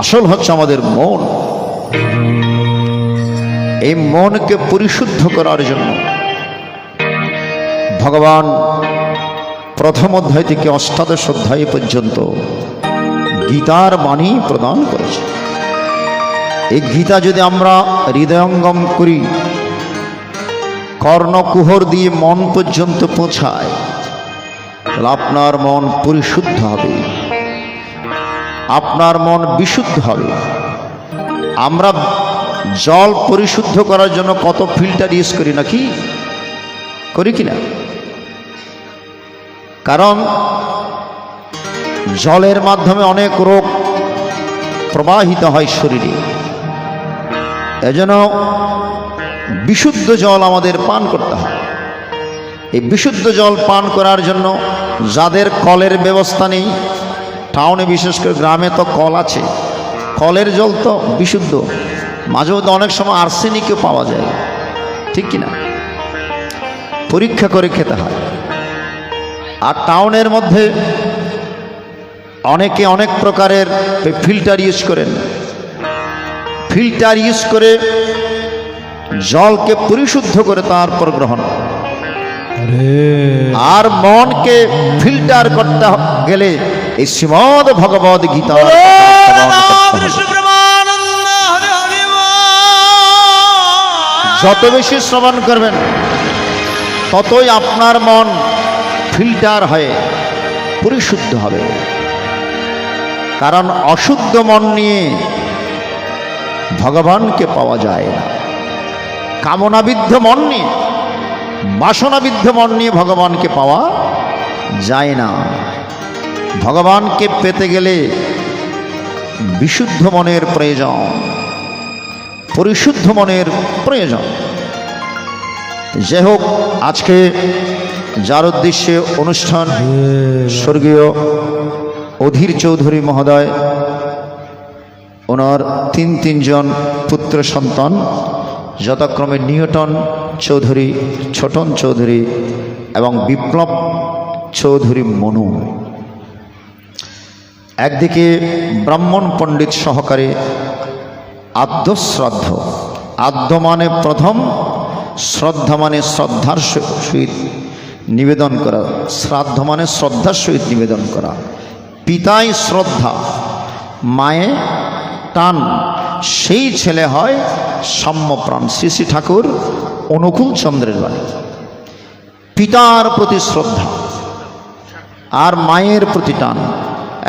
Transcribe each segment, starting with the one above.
আসল হচ্ছে আমাদের মন। এই মনকে পরিশুদ্ধ করার জন্য ভগবান প্রথম অধ্যায় থেকে অষ্টাদশ অধ্যায় পর্যন্ত গীতার বাণী প্রদান করেছে। এই গীতা যদি আমরা হৃদয়ঙ্গম করি, কর্ণকুহর দিয়ে মন পর্যন্ত পৌঁছায়, তাহলে আপনার মন পরিশুদ্ধ হবে, আপনার মন বিশুদ্ধ হবে। আমরা জল পরিশুদ্ধ করার জন্য কত ফিল্টার ইউজ করি, নাকি করি কিনা? কারণ জলের মাধ্যমে অনেক রোগ প্রবাহিত হয় শরীরে। এজন্য বিশুদ্ধ জল আমাদের পান করতে হয়। এই বিশুদ্ধ জল পান করার জন্য যাদের কলের ব্যবস্থা নেই, টাউনে বিশেষ করে, গ্রামে তো কল আছে, কলের জল তো বিশুদ্ধ, মাঝে মধ্যে অনেক সময় আর্সেনিকও পাওয়া যায়, ঠিক কিনা? পরীক্ষা করে খেতে হয়। আর টাউনের মধ্যে অনেকে অনেক প্রকারের ফিল্টার ইউজ করেন, ফিল্টার ইউজ করে জলকে পরিশুদ্ধ করে তারপর গ্রহণ। আর মনকে ফিল্টার করতে গেলে এই শ্রীমদ্ ভগবদ গীতা যত বেশি শ্রবণ করবেন ততই আপনার মন ফিল্টার হয়ে পরিশুদ্ধ হবে। কারণ অশুদ্ধ মন নিয়ে ভগবানকে পাওয়া যায় না। কামনাবিদ্ধ মন নিয়ে, বাসনাবিদ্ধ মন নিয়ে ভগবানকে পাওয়া যায় না। ভগবানকে পেতে গেলে বিশুদ্ধ মনের প্রয়োজন, পরিশুদ্ধ মনের প্রয়োজন। যাই হোক, আজকে যার উদ্দেশ্যে অনুষ্ঠান, স্বর্গীয় অধীর চৌধুরী মহোদয়, ওনার তিনজন পুত্র সন্তান, যথাক্রমে নিউটন চৌধুরী, ছোটন চৌধুরী এবং বিপ্লব চৌধুরী মনু। একদিকে ব্রাহ্মণ পণ্ডিত সহকারে আদ্যশ্রাদ্ধ, আদ্য মানে প্রথম, শ্রদ্ধা মানে শ্রদ্ধার সহিত নিবেদন করা, শ্রাদ্ধ মানে শ্রদ্ধার সহিত নিবেদন করা। পিতাই শ্রদ্ধা, মায়ে টান, সেই ছেলে হয় সাম্যপ্রাণ। শ্রী শ্রী ঠাকুর অনুকূল চন্দ্রের বাণী। পিতার প্রতি শ্রদ্ধা আর মায়ের প্রতি টান।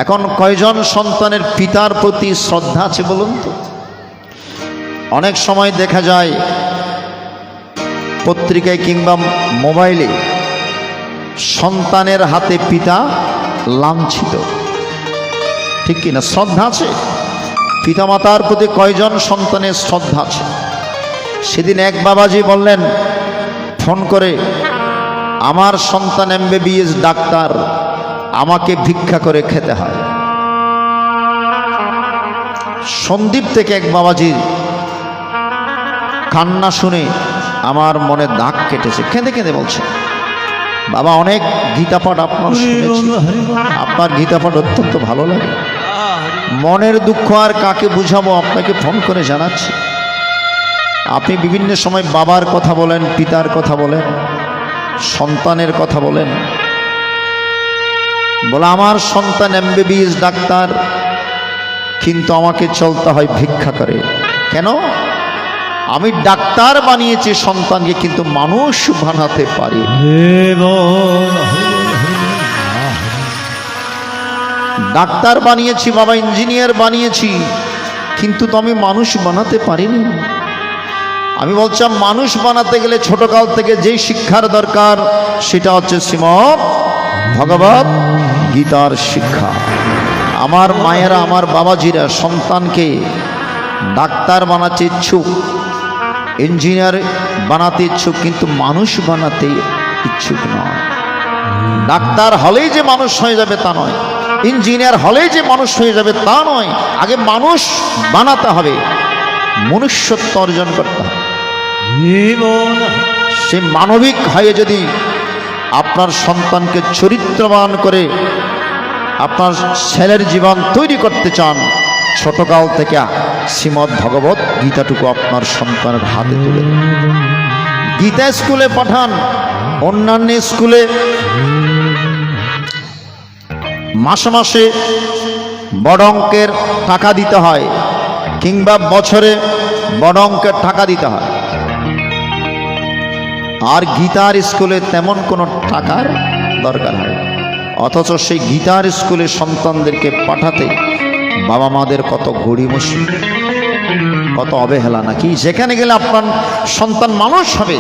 এখন কয়জন সন্তানের পিতার প্রতি শ্রদ্ধা আছে বলুন তো? অনেক সময় দেখা যায় পত্রিকায় কিংবা মোবাইলে সন্তানের হাতে পিতা লাঞ্ছিত, ঠিক কিনা? শ্রদ্ধা আছে? পিতামাতার প্রতি কয়জন সন্তানের শ্রদ্ধা আছে? সেদিন এক বাবাজি বললেন ফোন করে, আমার সন্তান MBBS ডাক্তার, আমাকে ভিক্ষা করে খেতে হয়। সন্দীপ থেকে এক বাবাজির কান্না শুনে আমার মনে দাগ কেটেছে। কেঁদে কেঁদে বলছে, বাবা অনেক গীতাপাঠ আপনার শুনেছি, আপনার গীতাপাঠ অত্যন্ত ভালো লাগে, মনের দুঃখ আর কাকে বুঝাবো, আপনাকে ফোন করে জানাচ্ছি। আপনি বিভিন্ন সময় বাবার কথা বলেন, পিতার কথা বলেন, সন্তানের কথা বলেন। বলে আমার সন্তান MBBS ডাক্তার, কিন্তু আমাকে চলতে হয় ভিক্ষা করে। কেন? আমি ডাক্তার বানিয়েছি সন্তানকে, কিন্তু মানুষ বানাতে পারি। ডাক্তার বানিয়েছি বাবা, ইঞ্জিনিয়ার বানিয়েছি, কিন্তু তো আমি মানুষ বানাতে পারিনি। আমি বলছিলাম মানুষ বানাতে গেলে ছোটকাল থেকে যেই শিক্ষার দরকার, সেটা হচ্ছে শ্রীমদ্ ভগবদ গীতার শিক্ষা। আমার মায়েরা, আমার বাবাজিরা সন্তানকে ডাক্তার বানাতে ইচ্ছুক, ইঞ্জিনিয়ার বানাতে ইচ্ছুক, কিন্তু মানুষ বানাতে ইচ্ছুক নয়। ডাক্তার হলেই যে মানুষ হয়ে যাবে তা নয়, ইঞ্জিনিয়ার হলেই যে মানুষ হয়ে যাবে তা নয়। আগে মানুষ বানাতে হবে, মনুষ্যত্ব অর্জন করতে হবে। সে মানবিক হয়ে যদি আপনার সন্তানকে চরিত্রবান করে আপনার ছেলের জীবন তৈরি করতে চান, ছোটকাল থেকে শ্রীমদ্ ভগবত গীতাটুকু আপনার সন্তানের হাতে তুলে দেন। গীতা স্কুলে পাঠান। অন্যান্য স্কুলে মাসে মাসে বড় অঙ্কের টাকা দিতে হয়, কিংবা বছরে বড় অঙ্কের টাকা দিতে হয়। আর গীতার স্কুলে তেমন কোনো টাকার দরকার হয়, অথচ সেই গীতার স্কুলে সন্তানদেরকে পাঠাতে বাবা মাদের কত গড়িমসি, কত অবহেলা নাকি। যেখানে গেলে আপনার সন্তান মানুষ হবে,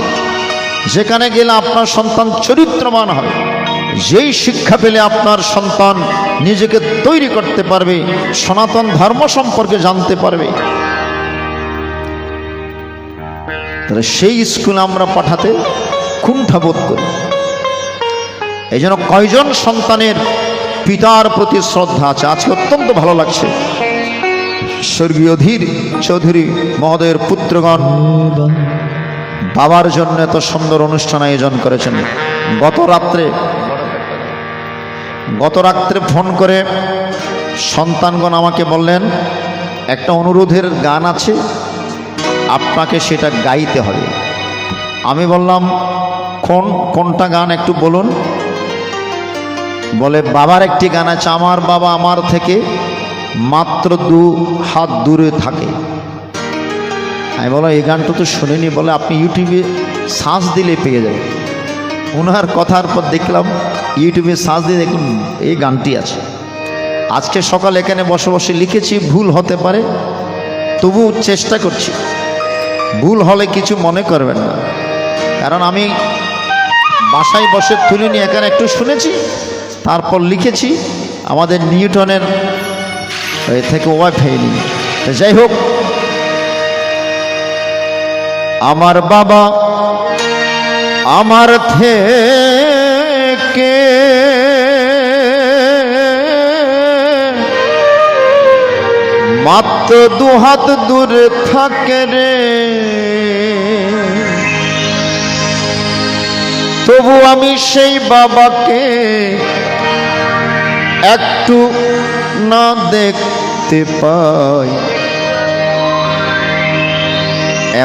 যেখানে গেলে আপনার সন্তান চরিত্রবান হবে, যেই শিক্ষা পেলে আপনার সন্তান নিজেকে তৈরি করতে পারবে, সনাতন ধর্ম সম্পর্কে জানতে পারবে, তাহলে সেই স্কুলে আমরা পাঠাতে কুণ্ঠাবোধ করি। এই জন্য কয়জন সন্তানের পিতার প্রতি শ্রদ্ধা আছে? আজকে অত্যন্ত ভালো লাগছে, স্বর্গীয় ধীর চৌধুরী মহোদয়ের পুত্রগণ বাবার জন্য এত সুন্দর অনুষ্ঠান আয়োজন করেছেন। গত রাত্রে ফোন করে সন্তানগণ আমাকে বললেন, একটা অনুরোধের গান আছে, আপনাকে সেটা গাইতে হবে। আমি বললাম, কোনটা গান একটু বলুন। বলে, বাবার একটি গান আছে, আমার বাবা আমার থেকে মাত্র 2 হাত দূরে থাকে। আমি বললাম, এই গানটা তো শুনিনি। বলে, আপনি ইউটিউবে সার্চ দিলে পেয়ে যাবেন। ওনার কথার পর দেখলাম ইউটিউবে সার্চ দিয়ে দেখুন এই গানটি আছে। আজকে সকাল এখানে বসে বসে লিখেছি, ভুল হতে পারে, তবু চেষ্টা করছি। ভুল হলে কিছু মনে করবেন না, কারণ আমি বাসায় বসে তুলিনি, এখানে একটু শুনেছি, তারপর লিখেছি। আমাদের নিউটনের থেকে ওয়াইফাই নিয়ে। যাই হোক, আমার বাবা আমার থেকে মাত্র 2 হাত দূরে থাকে রে, তবু আমি সেই বাবাকে একটু না দেখতে পাই।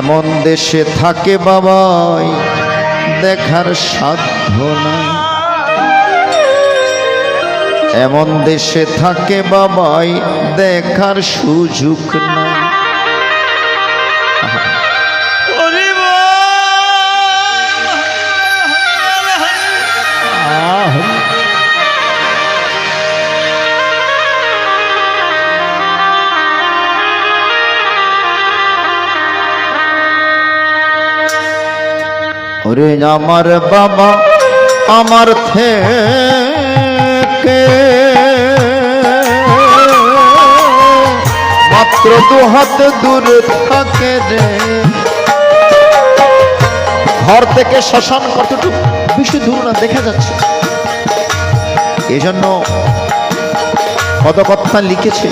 এমন দেশে থাকে বাবাই দেখার সাধ্য নাই, এমন দেশে থাকে বাবাই দেখার সুযোগ নাই। ওরে আমার বাবা আমার থেকে মাত্র 2 হাত দূরে থাকে রে। ঘর থেকে শ্মশান কতটুকু বেশি দূর না, দেখা যাচ্ছে। এজন্য পদকথা লিখেছে,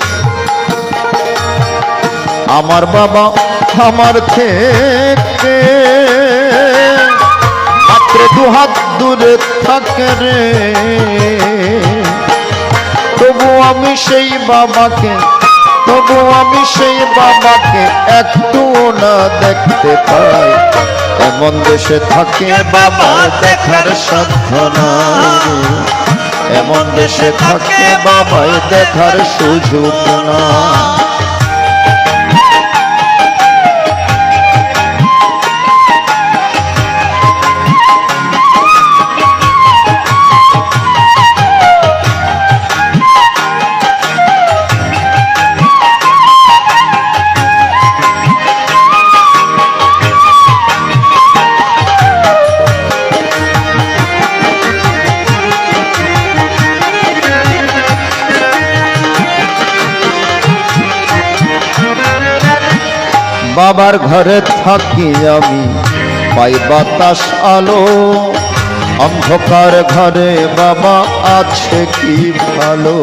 আমার বাবা আমার থেকে মাত্র 2 হাত দূরে থাকে রে, তবু আমি সেই বাবাকে একটু না দেখতে পাই। এমন দেশে থাকে বাবা দেখার সাধ্য নাই, এমন দেশে থাকে বাবাই দেখার সুযোগ নাই। বাবার ঘরে থাকি আমি পাই বাতাস আলো, অন্ধকার ঘরে বাবা আছে কি ভালো।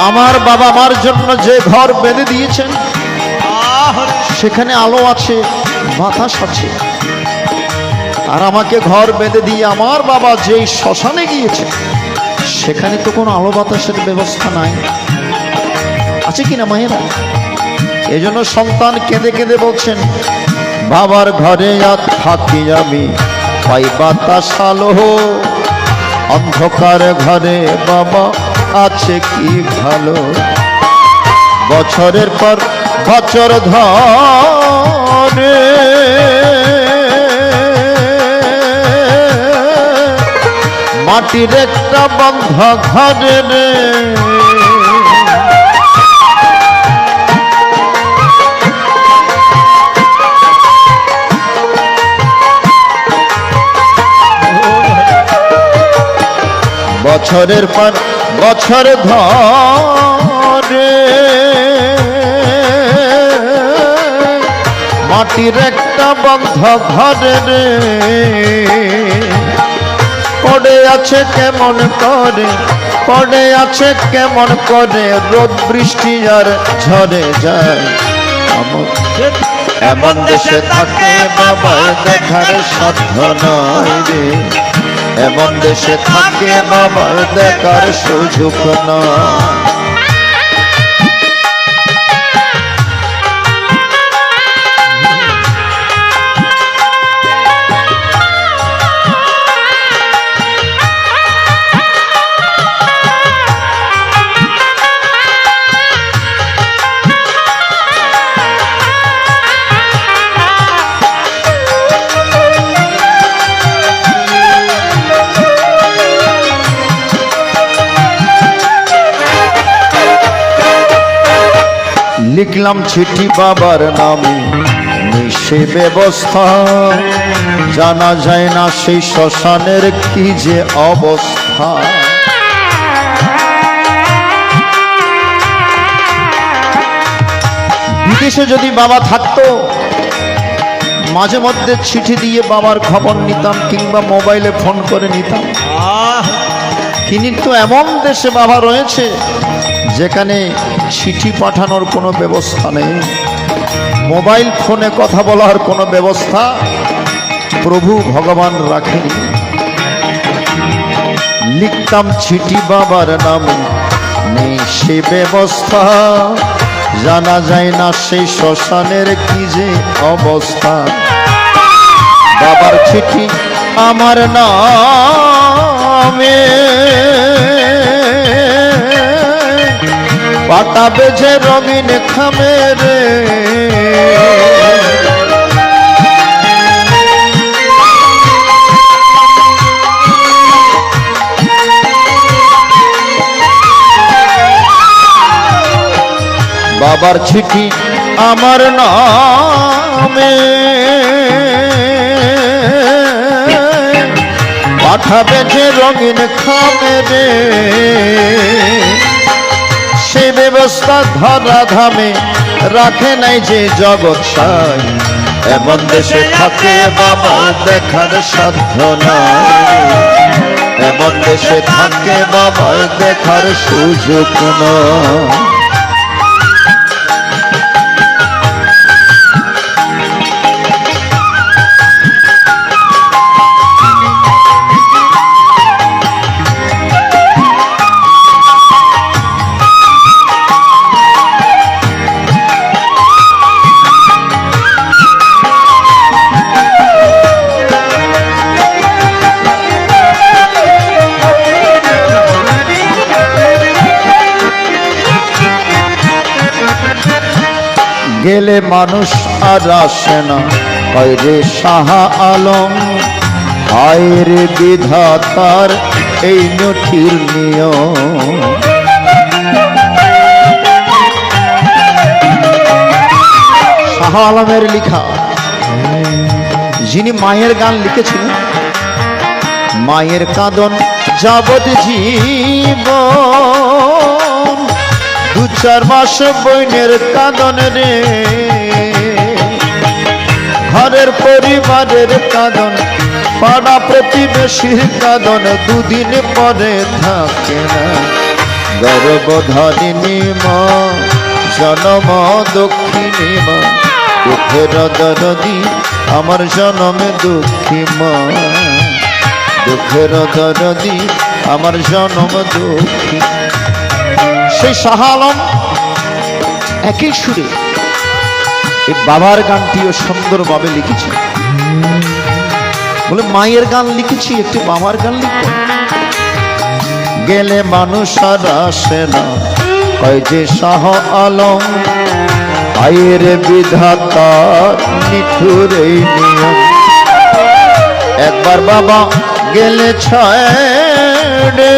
আমার বাবা আমার জন্য যে ঘর বেঁধে দিয়েছেন সেখানে আলো আছে, বাতাস আছে। আর আমাকে ঘর বেঁধে দিয়ে আমার বাবা যেই শ্মশানে গিয়েছে সেখানে তো কোনো আলো বাতাসের ব্যবস্থা নাই, আছে কিনা মায়েরা? এজন্য সন্তান কেঁদে কেঁদে বলছেন, বাবার ঘরে আর থাকি আমি, পাই বাতাস আলো, অন্ধকার ঘরে বাবা আছে কি ভালো। বছরের পর বছর ধরে মাটির একটা বন্ধ ঘরে রে, বছরের পর বছর ধরে মাটির একটা বন্ধ ঘরে রে, পড়ে আছে কেমন করে, পড়ে আছে কেমন করে, রোদ বৃষ্টি আর ঝরে যায়। এমন দেশে থাকে বাবা দেখার সাধ্য নয় রে, এমন দেশে থাকে বাবা দেখার সুযোগ নয়। লিখলাম চিঠি বাবার নামে, সে ব্যবস্থা জানা যায় না সেই শ্মশানের কি যে অবস্থা। বিদেশে যদি বাবা থাকতো মাঝে মধ্যে চিঠি দিয়ে বাবার খবর নিতাম, কিংবা মোবাইলে ফোন করে নিতাম। কিন্তু এমন দেশে বাবা রয়েছে যেখানে চিঠি পাঠানোর কোনো ব্যবস্থা নেই, মোবাইল ফোনে কথা বলার কোনো ব্যবস্থা প্রভু ভগবান রাখেনি। লিখতাম চিঠি বাবার নামে, নেই সে ব্যবস্থা জানা যায় না সেই শ্মশানের কি যে অবস্থা। বাবার চিঠি আমার নামে পাঠাবে যে রঙিন খামে রে, বাবার চিঠি আমার নামে পাঠাবে যে রঙিন খামে রে, সে ব্যবস্থা ধরা ধামে রাখে নাই যে জগৎ সাই। এমন দেশে থাকে বাবা দেখার সাধ্য নাই, এমন দেশে থাকে বাবা দেখার সুযোগ নয়। গেলে মানুষ আর আসে না, হয় রে শাহ আলম, হায় রে বিধাতার এই নথির নিয়ম। শাহ আলমের লেখা, যিনি মায়ের গান লিখেছিলেন, মায়ের কাঁদন যাবত জীবন, দু চার মাস বইনের কাঁদন রে, ঘরের পরিবারের কাঁদন, পাড়া প্রতিবেশীর কাঁদন, দুদিন পরে থাকে না। গর্ভধারিণী মা জনম দক্ষিণী মা, দুঃখের দরদি আমার জনমে দুঃখী মা, দুঃখের দরদি আমার জনম দুঃখী। সেই শাহ আলম একই সুরে এই বাবার গানটিও সুন্দরভাবে লিখেছে। বলে মায়ের গান লিখেছি, একটি বাবার গান লিখব। গেলে মানুষ আর আসে না, কয় যে শাহ আলম, আয়ের বিধাতা নিঠুর এই নিয়ম। একবার বাবা গেলে ছড়ে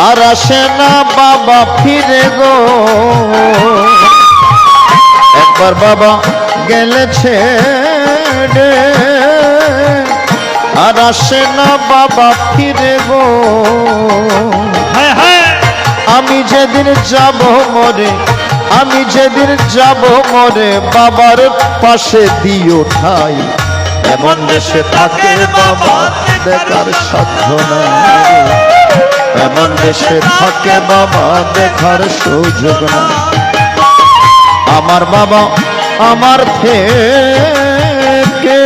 আর আসে না বাবা ফিরে গো। একবার বাবা গেলে ছেড়ে আর আসে না বাবা ফিরে গো। আমি যেদিন যাব মরে, আমি যেদিন যাব মরে, বাবার পাশে দিও ঠাই। এমন দেশে থাকে বাবা দেখার সাধ্য নাই, এমন দেশে থাকে বাবা দেখার সুযোগ নাই। আমার বাবা আমার থেকে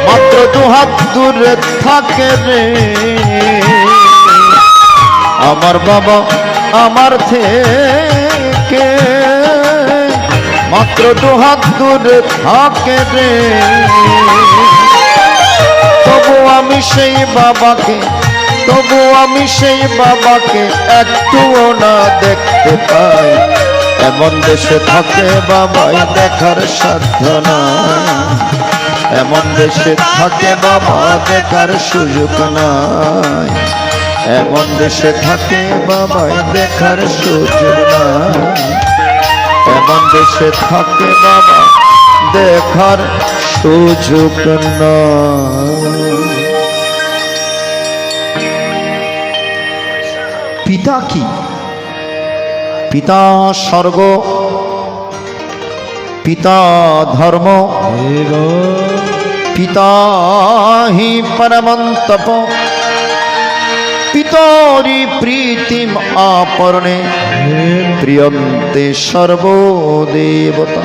মাত্র 2 হাত দূরে থাকে রে। আমার বাবা আমার থেকে মাত্র 2 হাত দূরে থাকে রে। তবু আমি সেই বাবাকে, তবু আমি সেই বাবাকে একটুও না দেখতে পাই। এমন দেশে থাকে বাবাই দেখার সাধ্য নাই, এমন দেশে থাকে বাবা দেখার সুযোগ নাই, এমন দেশে থাকে বাবাই দেখার সুযোগ নাই, এমন দেশে থাকে বাবা দেখার সুযোগ নাই। পিতা কি? পিতা স্বর্গ, পিতা ধর্ম, পিতা হি পরমন্তপ, পিতরি প্রীতিম আপর্ণে প্রিয়ন্তে সর্বদেবতা।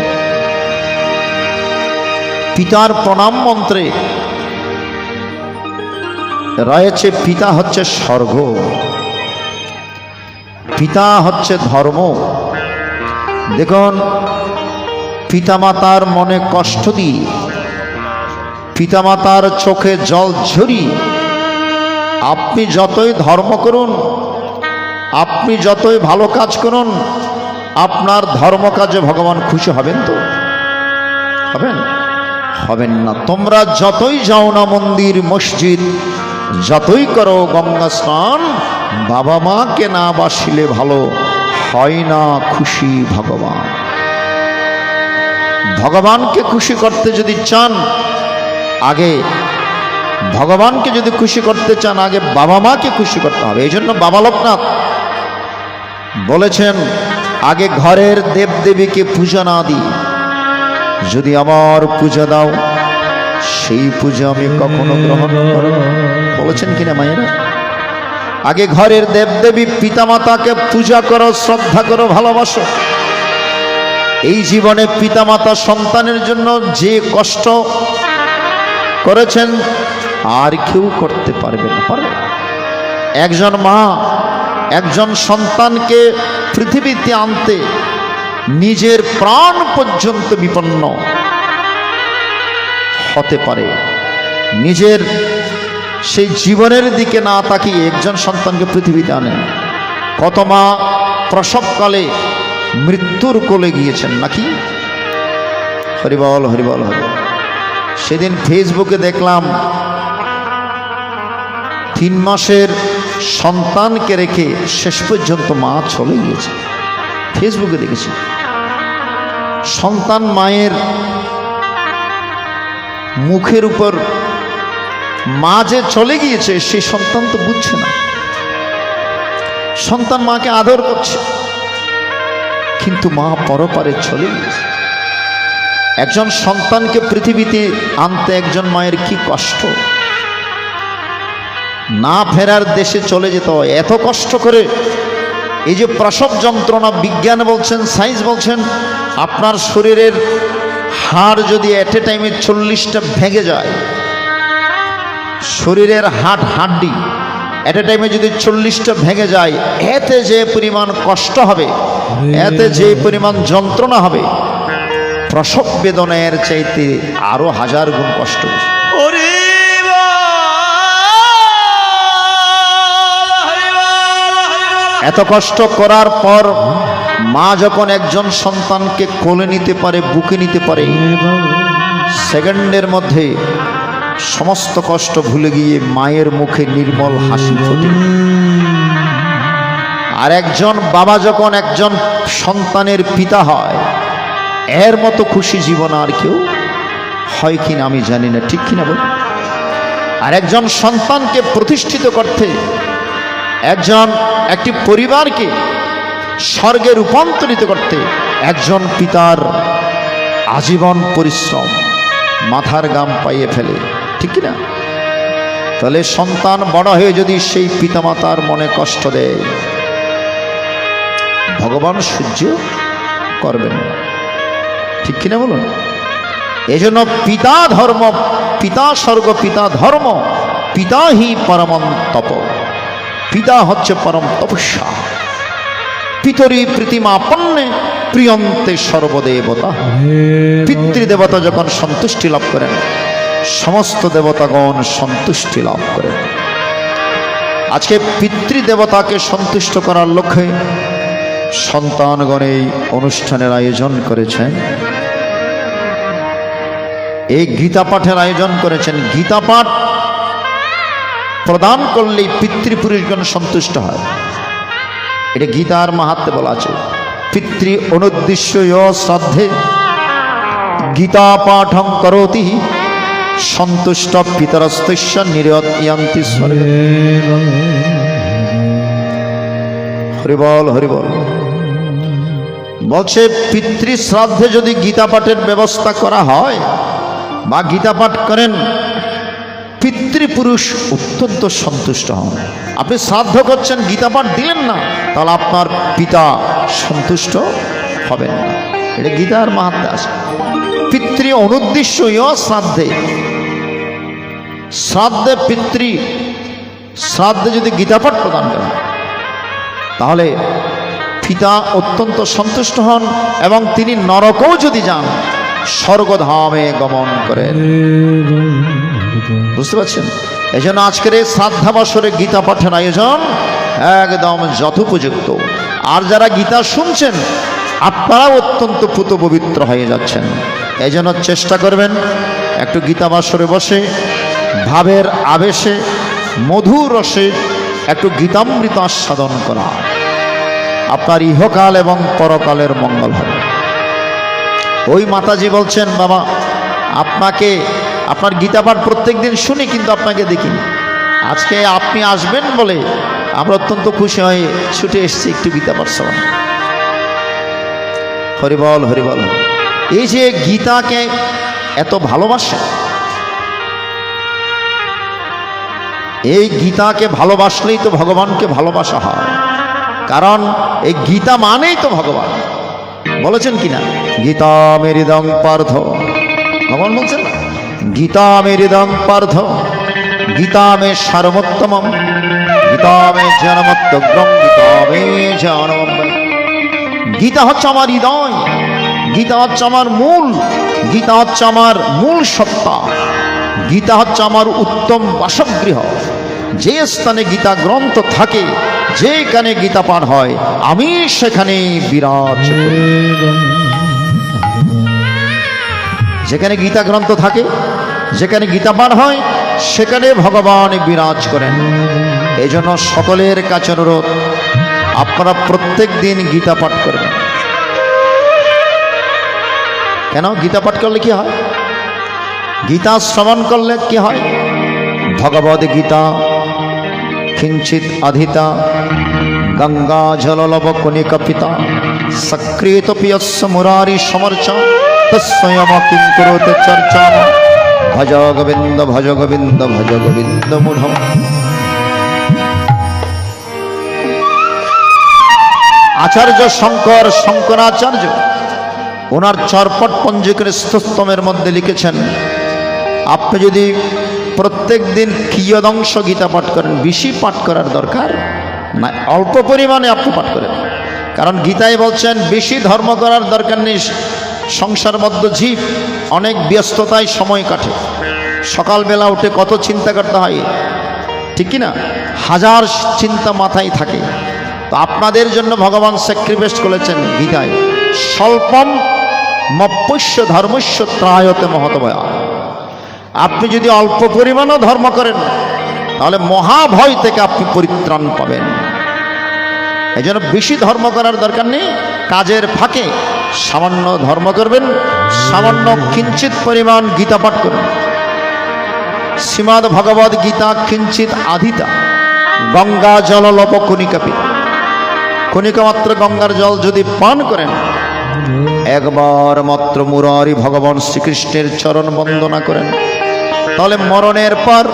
পিতার প্রণাম মন্ত্রে রয়েছে পিতা হচ্ছে স্বর্গ, পিতা হচ্ছে ধর্ম। দেখুন, পিতামাতার মনে কষ্ট দিয়ে, পিতামাতার চোখে জল ঝরিয়ে আপনি যতই ধর্ম করুন, আপনি যতই ভালো কাজ করুন, আপনার ধর্ম কাজে ভগবান খুশি হবেন তো? হবেন? হবেন না। তোমরা যতই যাও না মন্দির মসজিদ, যতই করো গঙ্গা স্নান, বাবা মাকে না বাসিলে ভালো হয় না খুশি ভগবান। ভগবানকে খুশি করতে যদি চান, আগে ভগবানকে যদি খুশি করতে চান, আগে বাবা মাকে খুশি করতে হবে। এই জন্য বাবা লোকনাথ বলেছেন, আগে ঘরের দেবদেবীকে পূজা না দিই, যদি আমার পূজা দাও, সেই পূজা আমি কখনো গ্রহণ করব। বলেছেন কিনা মায়েরা? আগে ঘরের দেবদেবী পিতামাতাকে পূজা করো, শ্রদ্ধা করো, ভালোবাসো। এই জীবনে পিতামাতা সন্তানের জন্য যে কষ্ট করেছেন আর কেউ করতে পারবে না, পারবে। একজন মা একজন সন্তানকে পৃথিবীতে আনতে নিজের প্রাণ পর্যন্ত বিপন্ন হতে পারে, নিজের সেই জীবনের দিকে না তাকিয়ে একজন সন্তানকে পৃথিবীতে আনেন। কত মা প্রসবকালে মৃত্যুর কোলে গিয়েছেন নাকি? হরিবল হরিবল হরি। সেদিন ফেসবুকে দেখলাম 3 মাসের সন্তানকে রেখে শেষ পর্যন্ত মা চলে গিয়েছে। ফেসবুকে দেখেছি। সন্তান মায়ের মুখের উপর মা যে চলে গিয়েছে, সেই সন্তান তো বুঝছে না। সন্তান মাকে আদর করছে, কিন্তু মা পরপারে চলে গিয়েছে। একজন সন্তানকে পৃথিবীতে আনতে একজন মায়ের কি কষ্ট। না ফেরার দেশে চলে যেতে হয় এত কষ্ট করে। এই যে প্রসব যন্ত্রণা, বিজ্ঞান বলছেন, সায়েন্স বলছেন, আপনার শরীরের হাড় যদি এট এ টাইমে 40টা ভেঙে যায়, শরীরের হাড্ডি এট এ টাইমে যদি 40টা ভেঙে যায়, এতে যে পরিমাণ কষ্ট হবে, এতে যে পরিমাণ যন্ত্রণা হবে, প্রসব বেদনার চাইতে আরো 1000 গুণ কষ্ট। এত কষ্ট করার পর মা যখন একজন সন্তানকে কোলে নিতে পারে, বুকে নিতে পারে, সেকেন্ডের মধ্যে সমস্ত কষ্ট ভুলে গিয়ে মায়ের মুখে নির্মল হাসি ফোটে। আর একজন বাবা যখন একজন সন্তানের পিতা হয়, এর মতো খুশি জীবন আর কেউ হয় কিনা আমি জানি না, ঠিক কিনা বল? আর একজন সন্তানকে প্রতিষ্ঠিত করতে, একটি পরিবারকে স্বর্গে রূপান্তরিত করতে একজন পিতার আজীবন পরিশ্রম, মাথার ঘাম পাইয়ে ফেলে, ঠিক কিনা? তাহলে সন্তান বড় হয়ে যদি সেই পিতামাতার মনে কষ্ট দেয়, ভগবান সহ্য করবেন না, ঠিক কিনা বলুন? এই জন্য পিতা ধর্ম, পিতা স্বর্গ, পিতা ধর্ম, পিতা হি পরম তপ। পিতা হচ্ছে পরম তপস্যা। পিতরি প্রীতিমাপন্নে প্রিয়ন্তে সর্বদেবতা। পিতৃদেবতা যখন সন্তুষ্টি লাভ করেন, সমস্ত দেবতাগণ সন্তুষ্টি লাভ করেন। আজকে পিতৃদেবতাকে সন্তুষ্ট করার লক্ষ্যে সন্তানগণ এই অনুষ্ঠানের আয়োজন করেছেন, এই গীতা পাঠের আয়োজন করেছেন। গীতা পাঠ প্রদান করলেই পিতৃপুরুষগণ সন্তুষ্ট হয়, এটা গীতার মাহাত্ম্যে বলা আছে। পিতৃ অনুদ্দিশ্য শ্রদ্ধে গীতা পাঠং করোতি সন্তুষ্ট পিতরস্তস্য নিরয়ান্তি স্বর্গে। হরিবল হরিবল। বলছে পিতৃ শ্রাদ্ধে যদি গীতা পাঠের ব্যবস্থা করা হয় বা গীতা পাঠ করেন, পিতৃপুরুষ অত্যন্ত সন্তুষ্ট হন। আপনি শ্রাদ্ধ করছেন, গীতা পাঠ দিলেন না, তাহলে আপনার পিতা সন্তুষ্ট হবেন না। এটা গীতার মাহাত্ম্য আছে। পিতৃ অনুদ্দিশ্য শ্রাদ্ধে, শ্রাদ্ধে যদি গীতা পাঠ প্রদান করেন, তাহলে পিতা অত্যন্ত সন্তুষ্ট হন এবং তিনি নরকেও যদি যান, স্বর্গধামে গমন করেন। বুঝতে পারছেন? এই জন্য আজকের এই শ্রাদ্ধাবসরে গীতা পাঠের আয়োজন একদম যথোপযুক্ত। আর যারা গীতা শুনছেন, আপনারাও অত্যন্ত পুত পবিত্র হয়ে যাচ্ছেন। এই জন্য চেষ্টা করবেন একটু গীতাবাসরে বসে ভাবের আবেশে মধুর রসে একটু গীতামৃত আস্বাদন করা। আপনার ইহকাল এবং পরকালের মঙ্গল হবে। ওই মাতাজি বলছেন, বাবা আপনার গীতা পাঠ প্রত্যেক দিন শুনি, কিন্তু আপনাকে দেখিনি। আজকে আপনি আসবেন বলে আমরা অত্যন্ত খুশি হয়ে ছুটে এসেছি একটু গীতা পাঠ শ্রবণ। হরিবল হরিবল। এই যে গীতাকে এত ভালোবাসে, এই গীতাকে ভালোবাসলেই তো ভগবানকে ভালোবাসা হয়। কারণ এই গীতা মানেই তো ভগবান। বলেছেন কিনা, গীতা মেরিদং পার্থ, ভগবান বলছেন না, গীতা মেরিদং পার্থ, গীতা মে সারমোত্তমম, গীতা মে জনমোত্তগ্রম, গীতা মে জনম। গীতা হচ্ছে আমার হৃদয়, গীতা হচ্ছে আমার মূল, গীতা হচ্ছে আমার মূল সত্তা, গীতা হচ্ছে আমার উত্তম বাসগৃহ। যে স্থানে গীতা গ্রন্থ থাকে, যেখানে গীতা পাঠ হয়, আমি সেখানে বিরাজ করি। যেখানে গীতা গ্রন্থ থাকে, যেখানে গীতা পাঠ হয়, সেখানে ভগবান বিরাজ করেন। এই জন্য সকলের কাছে অনুরোধ, আপনারা প্রত্যেক দিন গীতা পাঠ করবেন। কেন? গীতা পাঠ করলে কি হয়? গীতা শ্রবণ করলে কি হয়? ভগবদ গীতা কিঞ্চিত অধিতা গঙ্গা জললব কনিকা পিতা সক্রিয়ত পিয়স্য মুরারি সমর্চ তস্বয়ম কিং কুরুতে চর্চা ভজ গোবিন্দ ভজ গোবিন্দ ভজ গোবিন্দ মূঢ়। আচার্য শঙ্করাচার্য ওনার চরপট পঞ্জিকের স্তোত্তমের মধ্যে লিখেছেন, আপনি যদি প্রত্যেক দিন কিয়দংশ গীতা পাঠ করেন, বেশি পাঠ করার দরকার না, অল্প পরিমাণে আপনি পাঠ করেন। কারণ গীতায় বলছেন বেশি ধর্ম করার দরকার নেই। সংসারবদ্ধ জীব অনেক ব্যস্ততায় সময় কাটে, সকালবেলা উঠে কত চিন্তা করতে হয়, ঠিক কি না? হাজার চিন্তা মাথায় থাকে। তো আপনাদের জন্য ভগবান স্যাক্রিফাইস করেছেন গীতায়, স্বল্পম মপ্পস্য ধর্মস্য ত্রায়তে মহতভয়া। আপনি যদি অল্প পরিমাণও ধর্ম করেন তাহলে মহাভয় থেকে আপনি পরিত্রাণ পাবেন। এই জন্য বেশি ধর্ম করার দরকার নেই, কাজের ফাঁকে সামান্য ধর্ম করবেন, সামান্য কিঞ্চিত পরিমাণ গীতা পাঠ করবেন। শ্রীমদ্ ভগবদ গীতা কিঞ্চিত আধিতা গঙ্গা জললপ কণিকাপি। কণিকা মাত্র গঙ্গার জল যদি পান করেন, একবার মাত্র মুরারি ভগবান শ্রীকৃষ্ণের চরণ বন্দনা করেন, তাহলে মরণের পর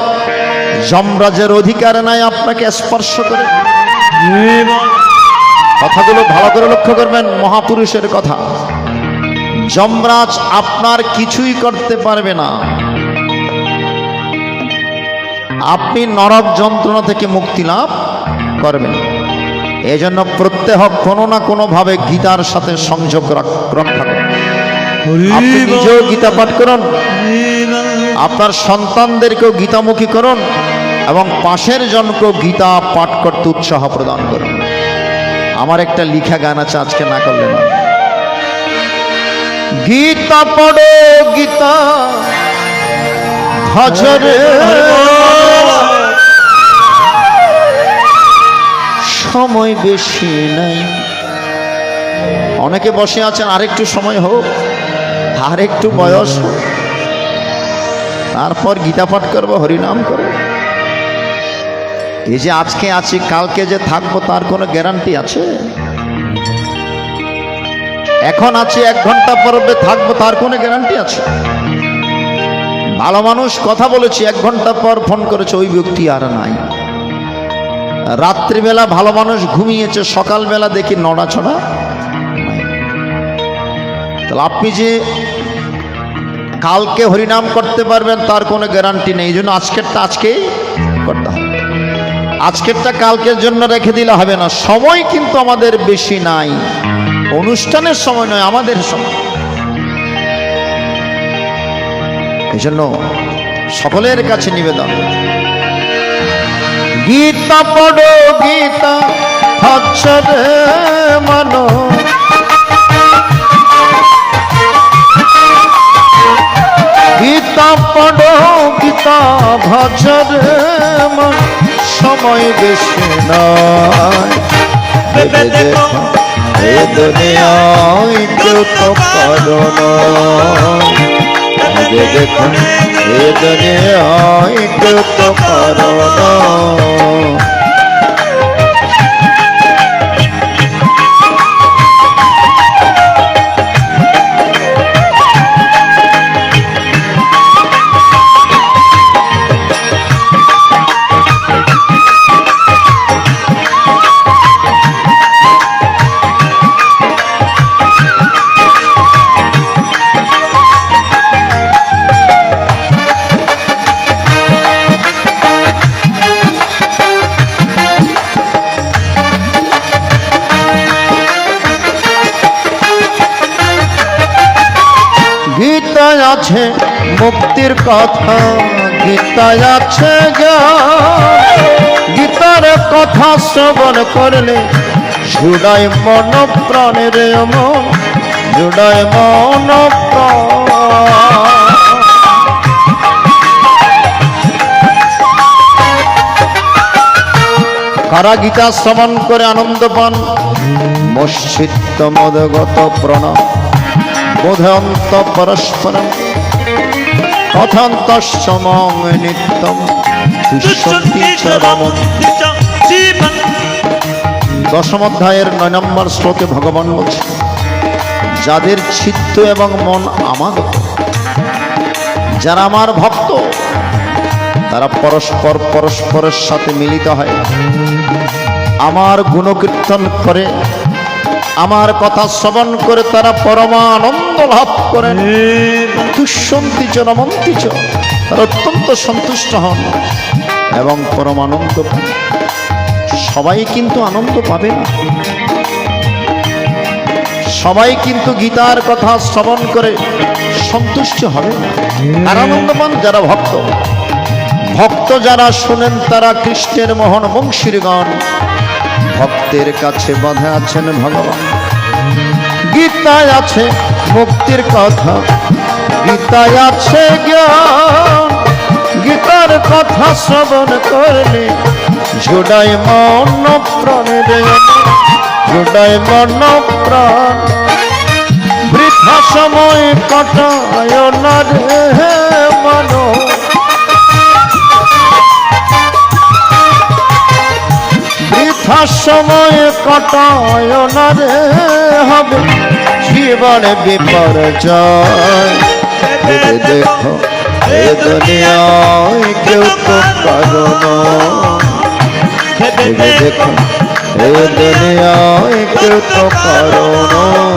যমরাজের অধিকার নাই আপনাকে স্পর্শ করে। কথাগুলো ভালো করে লক্ষ্য করবেন, মহাপুরুষের কথা। যমরাজ আপনার কিছুই করতে পারবে না, আপনি নরক যন্ত্রণা থেকে মুক্তি লাভ করবেন। এই জন্য প্রত্যেহ কোনো না কোনো ভাবে গীতার সাথে সংযোগ রক্ষা করুন। আপনি নিজেও গীতা পাঠ করুন, আপনার সন্তানদেরকেও গীতামুখী করুন, এবং পাশের জনকেও গীতা পাঠ করতে উৎসাহ প্রদান করুন। আমার একটা লিখা গান আছে, আজকে না করলে না। গীতা পড়ো গীতা ভজরে সময় বেশি নাই। অনেকে বসে আছেন, আরেকটু সময় হোক, আরেকটু বয়স হোক, তারপর গীতা পাঠ করবো, হরিনাম করবো। এই যে আজকে আছি, কালকে যে থাকবো তার কোনো গ্যারান্টি আছে? এখন আছি, 1 ঘন্টা পরে থাকবো তার কোনো গ্যারান্টি আছে? ভালো মানুষ কথা বলেছি, 1 ঘন্টা পর ফোন করেছে, ওই ব্যক্তি আর নাই। রাত্রিবেলা ভালো মানুষ ঘুমিয়েছে, সকালবেলা দেখি নড়াছড়া। তাহলে আপনি যে কালকে হরিনাম করতে পারবেন তার কোনো গ্যারান্টি নেই। এই জন্য আজকেরটা আজকেই করতে হবে, আজকেরটা কালকের জন্য রেখে দিলে হবে না। সময় কিন্তু আমাদের বেশি নাই, অনুষ্ঠানের সময় নয়, আমাদের সময়। এই জন্য সকলের কাছে নিবেদন, গীতা পড়ো গীতা ভজরে মানো, গীতা পড়ো গীতা ভজরে মানো, সময় বেশি নয়। ভেবে দেখো এ দুনিয়ায় কেউ তো কারো নয়। ভেবে দেখো এ দুনিয়ায় কেউ তো কারো নয়। গীতায় আছে মুক্তির কথা, গীতায় আছে জ্ঞান। গীতার কথা শ্রবণ করলে জুড়ায় মন প্রাণের মন, জুড়ায় মন প্রাণ। কারা গীতা শ্রবণ করে আনন্দ পান, মসৃত মদগত প্রণব বোধন্ত পরস্পরম কথান্তঃসমং নিত্যম তুষ্যন্তি চরম। 10ম অধ্যায়ের 9 নম্বর শ্লোকে ভগবান বলছে, যাদের চিত্ত এবং মন আমাগত, যারা আমার ভক্ত, তারা পরস্পরের সাথে মিলিত হয়, আমার গুণকীর্তন করে, আমার কথা শ্রবণ করে তারা পরমানন্দ লাভ করেন। দুঃসন্তি চ রমন্তি চ, তারা অত্যন্ত সন্তুষ্ট হন এবং পরমানন্দ পান। সবাই কিন্তু আনন্দ পাবে না, সবাই কিন্তু গীতার কথা শ্রবণ করে সন্তুষ্ট হবে না। আর আনন্দ পান যারা ভক্ত। ভক্ত যারা শোনেন তারা কৃষ্ণের মোহন বংশীরগণ। ভক্তের কাছে বাঁধা আছেন ভগবান। গীতায় আছে মুক্তির কথা, গীতায় আছে জ্ঞান। গীতার কথা শ্রবণ করলে জোড়ায় মন প্রাণের, জোড়ায় মন প্রাণ। বৃথা সময় কাটায় না রে মন, বৃথা সময় কাটায় না রে, হবে জীবনে বিপর্যয়। দেখো এ দুনিয়ায় কেউ তো কারণ, দেখো এ দুনিয়ায় কেউ তো কারণ।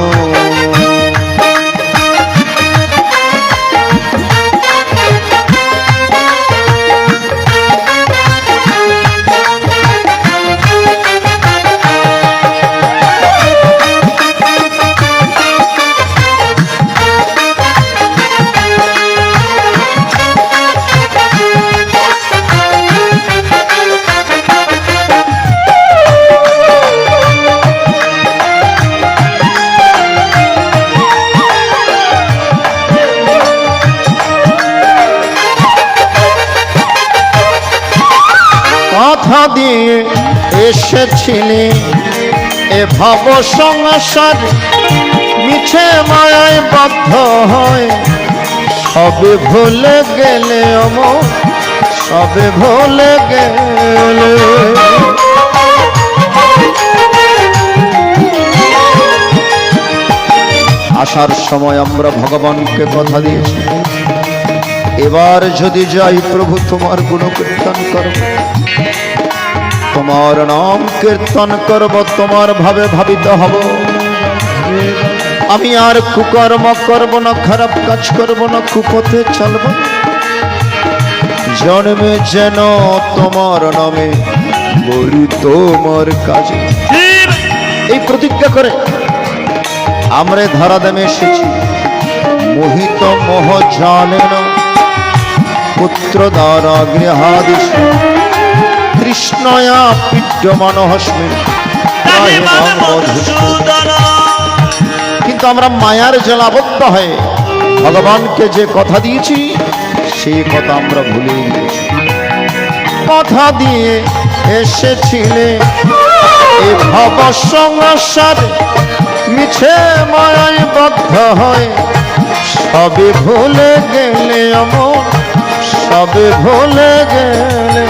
কথা দিয়ে এসেছিলে এ ভব সংসার, মিছে মায়ায় বদ্ধ হয় সবে ভুলে গেলে অমর, সবে ভুলে গেলে। আসার সময় আমরা ভগবানকে কথা দিয়েছি, এবার যদি যাই প্রভু তোমার গুণকীর্তন করব, তোমার নাম কীর্তন করব, তোমার ভাবে ভাবিত হব। আমি আর কুকর্ম করব না, খারাপ কাজ করব না, কুপথে চলব। জন্মে যেন তোমার নামে, বলি তোমার কাজে। এই প্রতিজ্ঞা করে আমরা ধরাধামে এসেছি। মোহিত মোহ জানে না পুত্র দ্বারা গৃহাদিশ, কৃষ্ণয়া পিড্যমান হস্মে। কিন্তু আমরা মায়ার জলাবদ্ধ হয়ে ভগবানকে যে কথা দিয়েছি সেই কথা আমরা ভুলে গিয়েছি। কথা দিয়ে এসেছিলে এ ভব সংসারে, মিছে মায়ায় বদ্ধ হয় সবে ভুলে গেলে অমর, সবে ভুলে গেলে।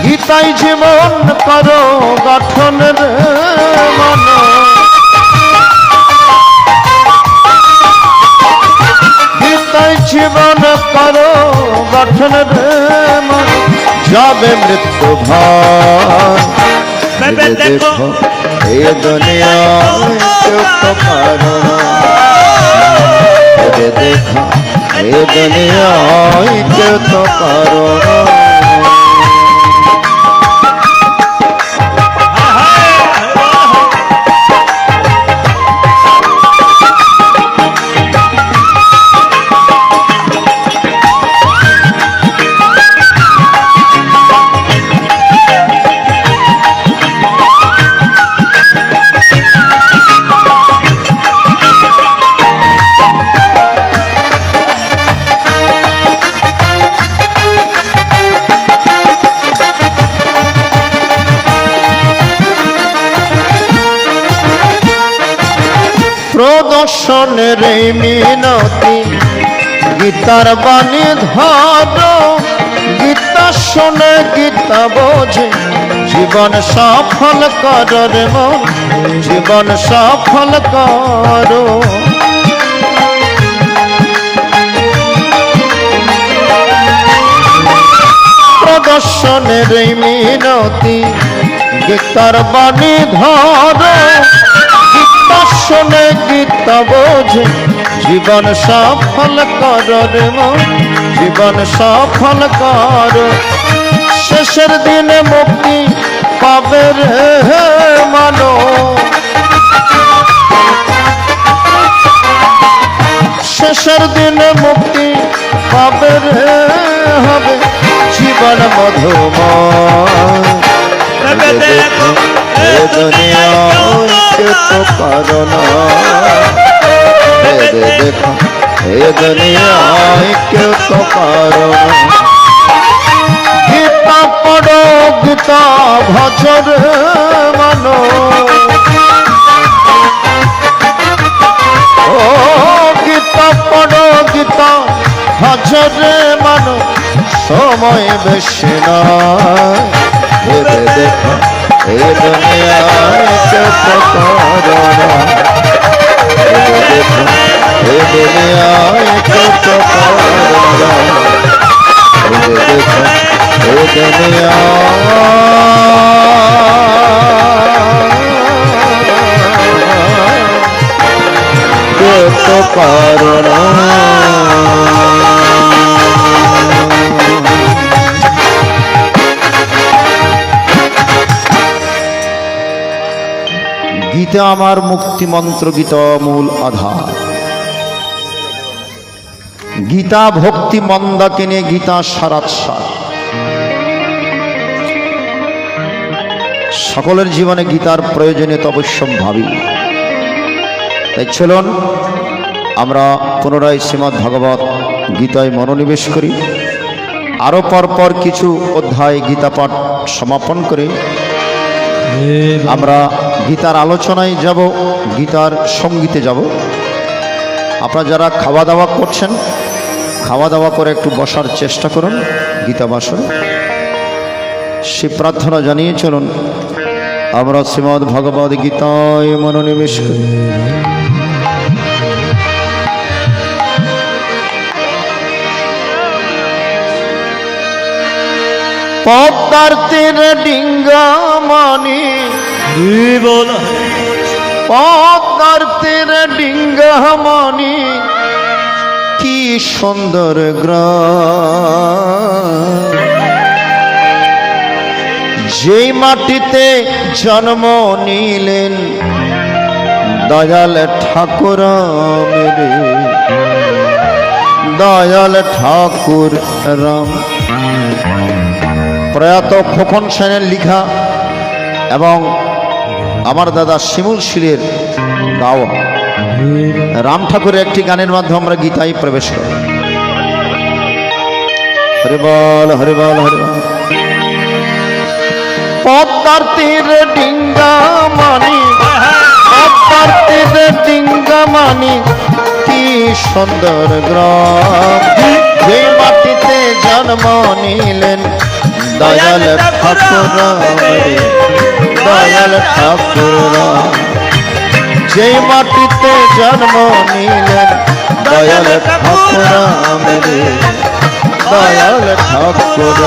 গীতাই জীবন করো গঠন রে মন, গীতাই জীবন করো গঠন রে মন। যাবে মৃত্যু ভয়, দেখো এ দুনিয়ায় কেউ তো কারণ, দেখো এ দুনিয়ায় কেউ তো কারণ। প্রদর্শনের এই মিনতি, গীতার বাণী ধরো। গীতা শোনে গীতা বোঝে, জীবন সফল করো রে মন, জীবন সফল করো। প্রদর্শনের এই মিনতি, গীতার বাণী ধরো। শুনে গীতা বোঝে জীবন সফল কর রে মন, জীবন সফল কর। শেষের দিনে মুক্তি পাবে রে মানো, শেষের দিনে মুক্তি পাবে রে, হবে জীবন মধুময়। দেখো এ দুনিয়ায় কে তো পারো না, দেখো এ দুনিয়ায় কেউ তো পারো না। গীতা পড়ো গীতা ভজন মানো, ও গীতা পড়ো গীতা ভজন মানো, সময় বেশি নয়। ভেবে দেখো এ দুনিয়ায় কেউ তো পারো না, ভেবে দেখো এ দুনিয়ায় কেউ তো পারো না, ভেবে দেখো এ দুনিয়ায় কেউ তো পারো না। গীতা আমার মুক্তি মন্ত্র, গীতা মূল আধার। গীতা ভক্তি মন্দাকে নিয়ে গীতা সারাৎসার। সকলের জীবনে গীতার প্রয়োজনীয়তা অবশ্যই ভাবি। তাই চলুন আমরা পুনরায় শ্রীমদ্ ভগবত গীতায় মনোনিবেশ করি। আরও পরপর কিছু অধ্যায় গীতা পাঠ সমাপন করে আমরা গীতার আলোচনায় যাব, গীতার সঙ্গীতে যাব। আপনারা যারা খাওয়া দাওয়া করছেন, খাওয়া দাওয়া করে একটু বসার চেষ্টা করুন গীতা বাসনে। সে প্রার্থনা জানিয়ে চলুন আমরা শ্রীমদ্ ভগবদ গীতায় মনোনিবেশ করি। পদ্মার তীরে ডিঙ্গা মানি, পদ্মার তীরে ডিঙ্গা মানি, কি সুন্দর গ্রাম। যেই মাটিতে জন্ম নিলেন দয়াল ঠাকুর মেরে, দয়াল ঠাকুর রাম। প্রয়াত খোকন সেনের লিখা এবং আমার দাদা শিমুল শীলের গাওয়া রাম ঠাকুরের একটি গানের মাধ্যমে আমরা গীতায় প্রবেশ করি। হরে বল হরে বল হরে বল। পদ্মার তীরে ডিঙ্গা মানি, পদ্মার তীরে ডিঙ্গা মানি, কি সুন্দর গ্রাম। যে মাটিতে জন্ম নিলেন দয়াল ঠাকুর, দয়াল ঠাকুর। যে মাটিতে জন্ম নিলেন দয়াল ঠাকুর মেরে, দয়াল ঠাকুর।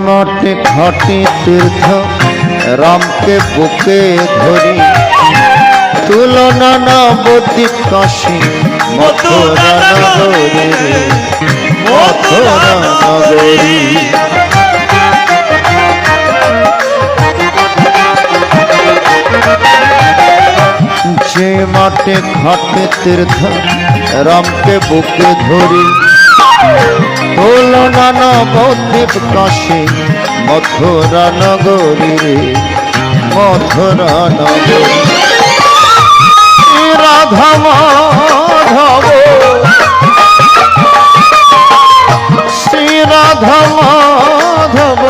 মঠে ঘটে তীর্থ রামকে বুকে ধরি, তুলনা নবদ্বীপ কাশী মথুরা নগরী, মথুরা নগরী। যে মাঠে ঘটে তীর্থ রামকে বুকে ধরি, তুলনা নবদ্বীপ কাশী মথুরা নগরী, মথুরা নগরী। রাধা মাধব শ্রী রাধা মাধব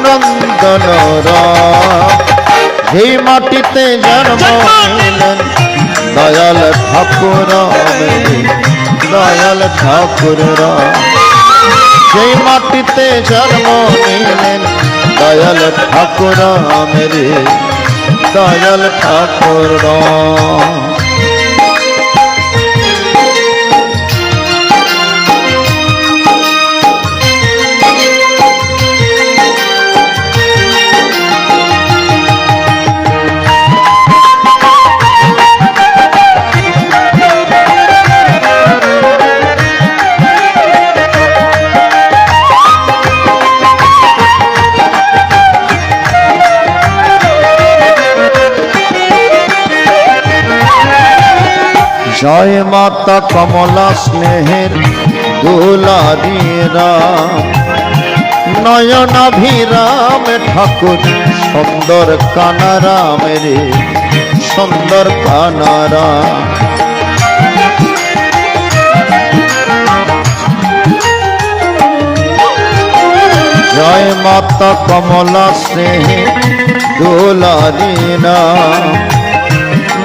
নন্দন রাম। এই সেই মাটিতে জন্ম নিলেন দয়াল ঠাকুর দয়াল ঠাকুর সেই মাটিতে জন্ম নিলেন দয়াল ঠাকুর মেরে দয়াল ঠাকুর জয় মাতা কমলা স্নেহের দুলারি রাম নয়নাভিরাম ঠাকুর সুন্দর কানারাম রে সুন্দর কানারাম জয় মাতা কমলা স্নেহের দুলারি রাম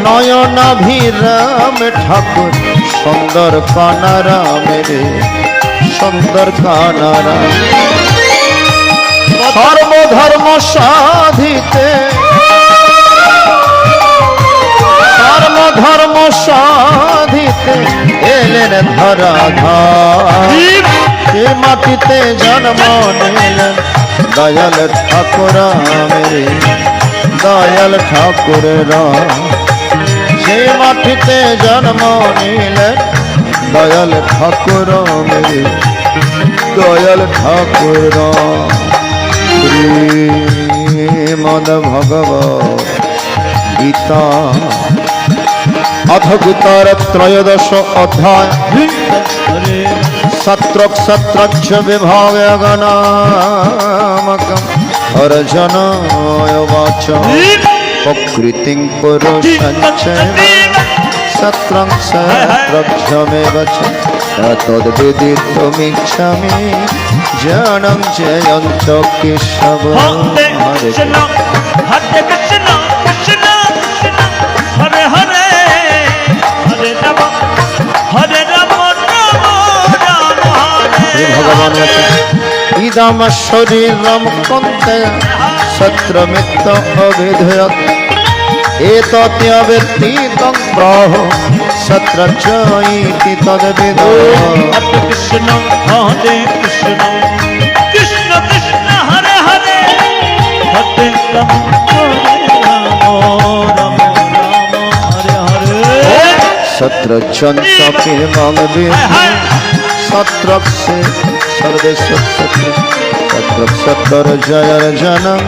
নয়নাভিরাম ঠাকুর সুন্দর কানারাম রে সুন্দর কানারাম সর্বধর্ম সাধিতে সর্বধর্ম সাধিতে এলেন ধরাধার সে মাটিতে জন্ম নিলেন দয়াল ঠাকুর রে দয়াল ঠাকুর সে মাটিতে জন্ম নিলেন দয়াল ঠাকুর মেরে দয়াল ঠাকুর শ্রীমদ ভগবত গীতা অথ গীতার ত্রয়োদশ অধ্যায় সত্রক সত্রচ্ছ বিভাগনামকম অর্জনায় বাচ প্রকৃতিং পুরুষঞ্চ সত্রং সত্রক্ষমেব চ তদ্বিদিতুমিচ্ছামি জানং জয়ন্ত কেশব হরে কৃষ্ণ হরে কৃষ্ণ কৃষ্ণ কৃষ্ণ হরে হরে হরে রাম হরে রাম রাম রাম হরে ভগবান ইদম শরীরম কন্তে সত্রমিত্ত অবিধয়ত এতত্যবর্তিতং প্রাহ সত্রচ্চ ইতি তদ্বিদ হরে কৃষ্ণ হরে কৃষ্ণ কৃষ্ণ কৃষ্ণ হরে হরে হরে রাম রাম রাম হরে হরে সত্রচ্চন্তি মম বিধি সত্রক্ষে সর্বেশ সত্র সত্র জয়র জনম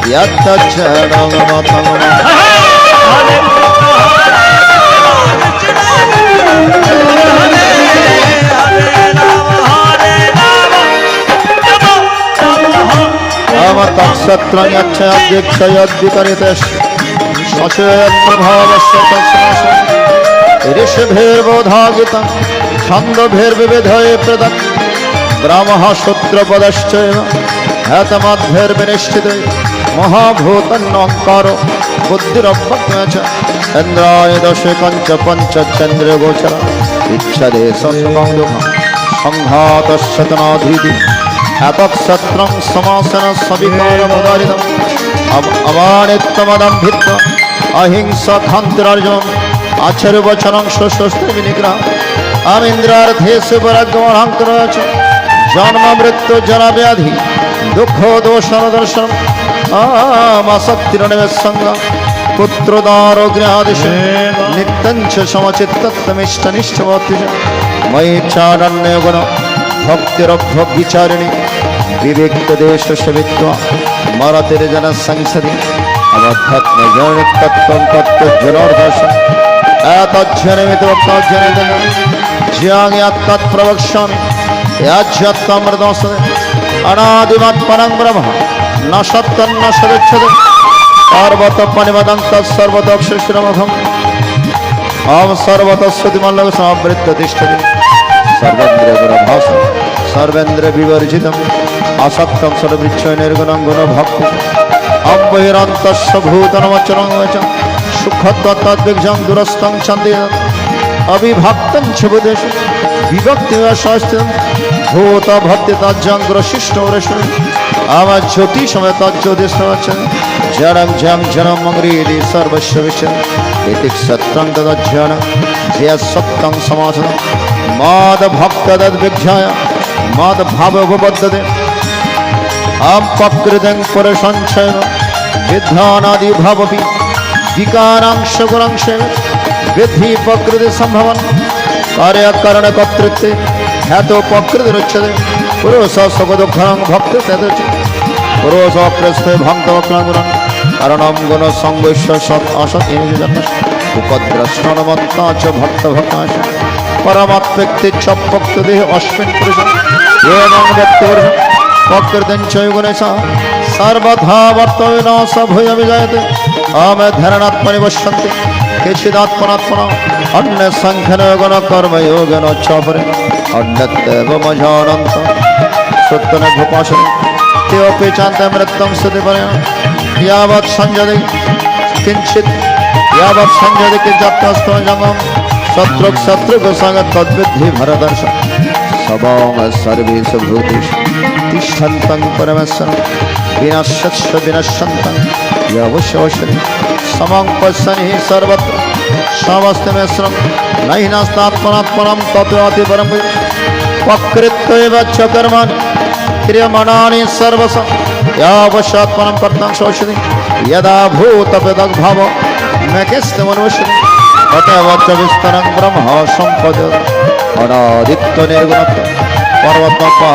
যতচরং মতং ऋषिभिर्बोधागितं छन्दोभिर्विविधये पृथक् ब्राह्मः शूद्रपदश्चैव हेतमद्भिर्विनिश्चिते महाभूतन्नोङ्कारो बुद्धिरव्यक्तः च इन्द्राय दशकञ्च पञ्चचन्द्रगोचर इच्छते सत्सङ्गं संघातशतनाधीति एतत्सत्रं समासन सविकारमुदारितम् अमानित्वमदम्भित्वा अहिंसाखान्तिरार्जुनम् आचर्यवचनं स्वस्तिविनिग्रह अमीन्द्रार्थे सुपरागमहङ्करच जन्म मृत्यु जराव्याधि दुःखो दोषनदर्शनम् आमसक्तिरनिवेशसङ्गं पुत्रोदारोग्यादिश नित्यं च समचित्तत्वमिष्टनिष्ठवति मयि चारण्यगुण भक्तिरभ्यभिचारिणि विवेकदेशसेवित्वा मरतिर्जनसंसदि अवध्यात्मजनितत्त्वं तत्त्वजनार्दर्शनम् एतज्जनमितवक्ताज्जनितं ज्ञायात्तत्प्रवक्ष्यामि याज्यत्तमृतंसदे अनादिमत् परं ब्रह्म न सत्तन्न सदुच्यते सर्वतपनिमदं तत्सर्वतोक्षिरमघम् अहं सर्वतः तिष्ठति सर्वेन्द्रियगुणभासं सर्वेन्द्रियविवर्जितं আসক্তং সর্বৃচ্ছয় নির্গুণং গুণ ভক্তি অবহিরন্তস্য ভূতনমচরং বচং সুখত্বদ্বিগ্জং দুরস্তং শান্তি অবিভক্তং ছবুদেশ বিভক্তি শাস্ত্রং ভূত ভক্তি তজ্জং গ্রশিষ্ট রেশ্বর আমার জ্যোতি সময় তজ্জ্যোতিষ জড়ং জং জনম মঙ্গৃদি সর্বস্ব বিশ্বং ইতি সত্যং তদজ্ঞান যে সত্যং সমাসন মাদ ভক্ত তদ্বিজ্ঞায় মাদ ভাব উপবদ্ধতে अपकृतं पुरुषंक्षय विद्यानादि भावपि विकारांश गुणांश विधि प्रकृति संभवन कार्यकरण कर्तृत्वे ह्यातो प्रकृति रुच्यते पुरुष सुखदुःखं भक्त तदुच्यते पुरुष प्रस्थे भक्त वक्रांगुरं कारणं गुण संगोष्य सत् असत् जन्म उपद्रष्टनमत्ता च भक्त भक्ताश परमात्मक्ति च भक्त देह अस्मिन् पुरुष एवं व्यक्ति प्रकृतिं च गुणेश सर्वथा वर्तमानो स भूय विजयते आम ध्यानात्मनि पश्यन्ति केचिदात्मनात्मना अन्य संख्यन गुण कर्म योगेन च परे अन्यत्तेव मजानन्त सत्यन भूपाशने ते अपि चान्ते मृत्युं सुति परे यावत् संजते किञ्चित् यावत् संजते किञ्चित्तस्तु जङ्गम शत्रुघ् संग तद्विद्धि भरदर्श सबं सर्वेषु भूतेषु तिष्ठन्तं परमेश्वरं विनश्यस्य विनश्यन्तं यवशवशति समं पश्यन् हि सर्वत्र समस्तमेश्वरं न हि नास्तात्मनात्मनं तत्त्वाति परं प्रकृत्यैव च कर्माणि क्रियमाणानि सर्वशः यावशात्मनं कर्तं शोषति यदा भूतपदग्भावो न केस्तमनुष्यति तथैव च विस्तरं ब्रह्म सम्पद्यते अनादित्य निर्गुणत्व पर्वतमपा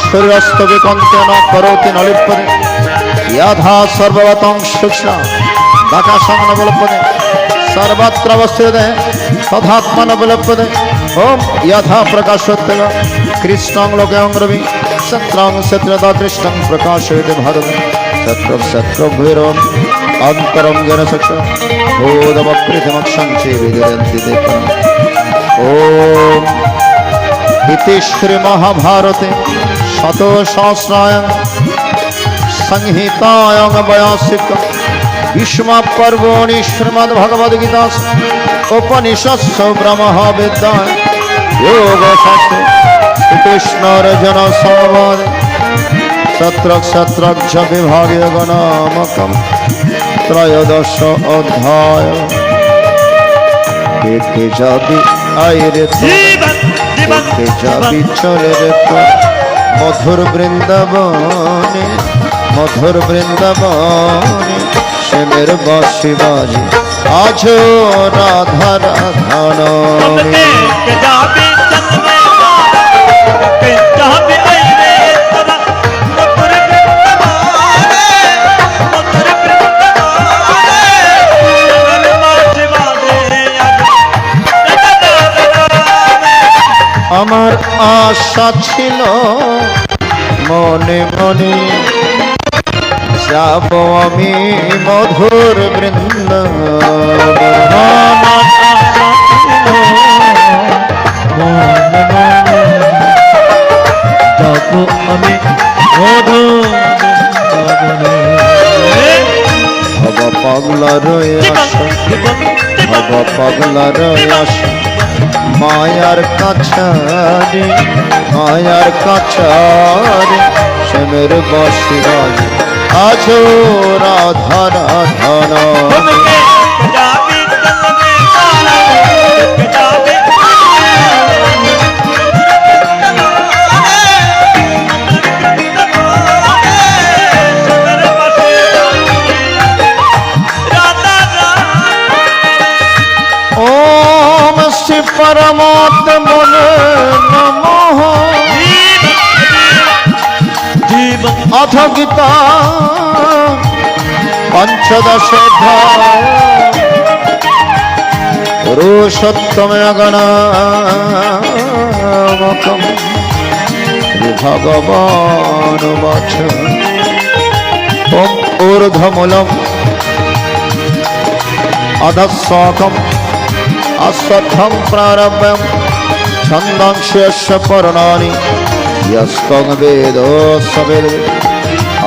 सूर्यस्त विकन्त्य न करोति न लिप्यते यथा सर्वगतं सूक्ष्म आकाशं न विलिप्यते सर्वत्र अवस्थिते तथात्मा न विलिप्यते ओम यथा प्रकाशोत्तम कृष्णं लोकं रवि सत्रं सत्रदा कृष्णं प्रकाशयति भारते शत्रुभैरवम् अन्तरं जनसक्ष बोधमकृतिमक्षं च विदरन्ति ते परम् ओम इति श्री महाभारते शतसहस्रायां संहितायां व्यासिक भीष्म पर्वणि श्रीमद्भगवद्गीता उपनिषत्सु ब्रह्म विद्या योगशास्त्रे श्रीकृष्णार्जुन संवादे शत्रक्ष विभागे गणामकं त्रयोदश अध्याय देखे जाबि आइरे देखे जाबि चले रे तो मधुर वृंदावने श्यामेर बाँशी बाजे आज राधा राधानो আমার আশা ছিল মনে মনে যাব আমি মধুর বৃন্দাবন যাব আমি মধুর হব পাগলা রয়ে আসা হব পাগলা রয়ে আসা মায়ার কাছারে শ্যামের বাঁশি বাজে আজ রাধা রাধানা ओम श्री परमात्मने नमः अथ गीता पंचदशोऽध्याय पुरुषोत्तमे गणामकं श्रीभगवानुवाच ओम ऊर्ध्वमूलम् अधःशाखम् अश्वत्थं प्रारभ्य छन्दांस्य पर्णानि यस्तং वेद सवेद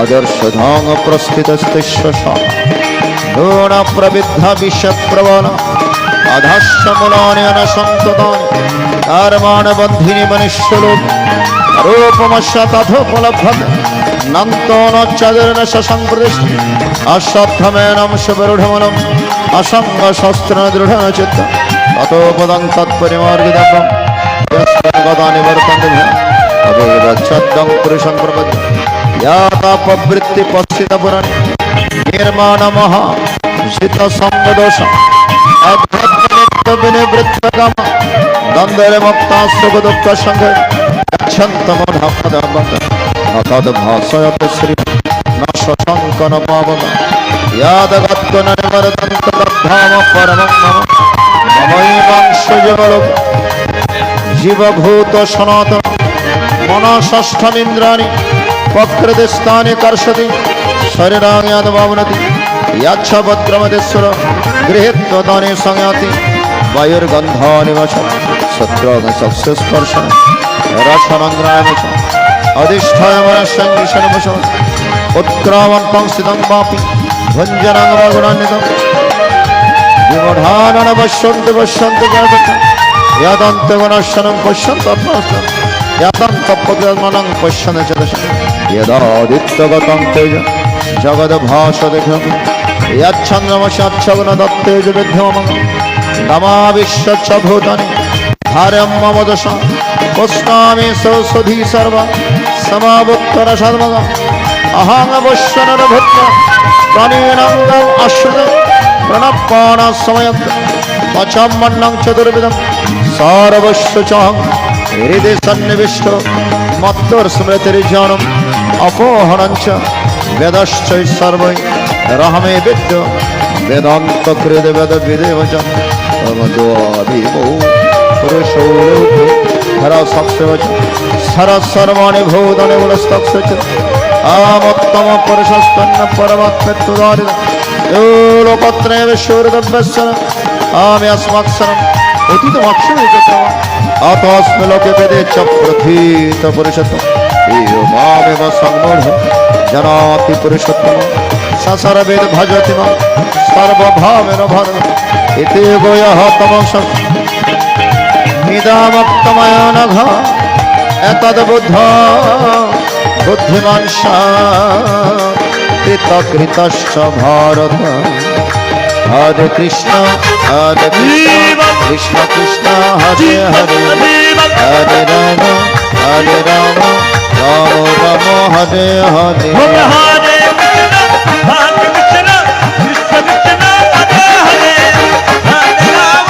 अदर्शधांग प्रस्थितस्तिश्वश नून प्रविद्ध विषप्रवण अधश्चमूलानि सन्ततानि कर्माण बन्धिनि मनुष्यलोक रूपमस्य तथोपलभ्यते नन्तो न चदुर्न शशंप्रदिष्ट अश्वत्थमेनं शुभरूढमनम् असङ्गशस्त्रेण दृढेन चित्तं ततोपदं तत्परिमार्गितव्यं यस्मिन् गतानि वर्तन्ते तदेव छद्दं पुरुषं प्रपद्ये यातापवृत्ति पश्चितपुराणि निर्माणमः जितसङ्गदोष अभ्यन्तनित्यविनिवृत्तकाम द्वन्द्वमुक्ता सुखदुःखसङ्घे गच्छन्तमधमदमद न तद्भासयते श्री न शशङ्कन पावक यादगत्व न निवर्तन्त तद्धाम परमं मम ममैवांशजगलोक जीवभूत सनातन मनःषष्ठमिन्द्राणि प्रकृतिस्थानि कर्षति शरीराणि यद्भावनति यच्छभद्रमदेश्वर गृहीत्वदाने संयाति वायुर्गन्धानि वशं सत्रस्पर्शन रसनङ्ग्रामि च अधिष्ठाय मनस्संविषणवशं उत्क्रामन्तं स्थितं वापि भञ्जनं वगुणान्वितं विमूढानन पश्यन्ति पश्यन्ति जगत् यदन्तगुणशनं पश्यन्तः यतन्तपगमनं पश्यन् च दश यदादित्यगतं तेज जगद्भासदिघं यच्छन्द्रमस्याच्छगुणदत्तेज विद्यमं नमाविश्यच्च भूतानि धार्यं मम दशं पुष्णामि सरस्वती सर्व समावुत्तरसद्मगम् अहमवश्यनरभूत्वा प्राणिनाङ्गम् आश्रितं प्रणपाणसमयं पचमन्नं चतुर्विधं सर्वस्य चाहं हृदि सन्निविष्ट मत्तुर्स्मृतिर्ज्ञानम् अपोहनं च वेदश्च सर्वै रहमे विद्य वेदान्तकृत वेदविदेव च तमद्वाभिमो पुरुषो लोके हरसक्षव च सरसर्वाणि भूतानि गुणस्तस्य च आमोत्तम पुरुषस्तन्न परमात्मत्वदारिद यो लोकत्रये विश्वोर्दभ्यस्य आमि अस्माक्षरम् उदितमक्षरम् अतोऽस्मि लोके वेदे च प्रथीत पुरुषोत्तम एव मामेव सम्मूढ जनाति पुरुषोत्तम ससर्वेद भजति मां सर्वभावेन भारत इति गोयः तमसं निदामक्तमयो नघ एतद्बुद्धा बुद्धिमान् कृतकृतश्च भारत हरे कृष्ण कृष्ण कृष्ण हरे हरे हरे राम राम राम हरे हरे हरे कृष्ण कृष्ण कृष्ण हरे हरे हरे राम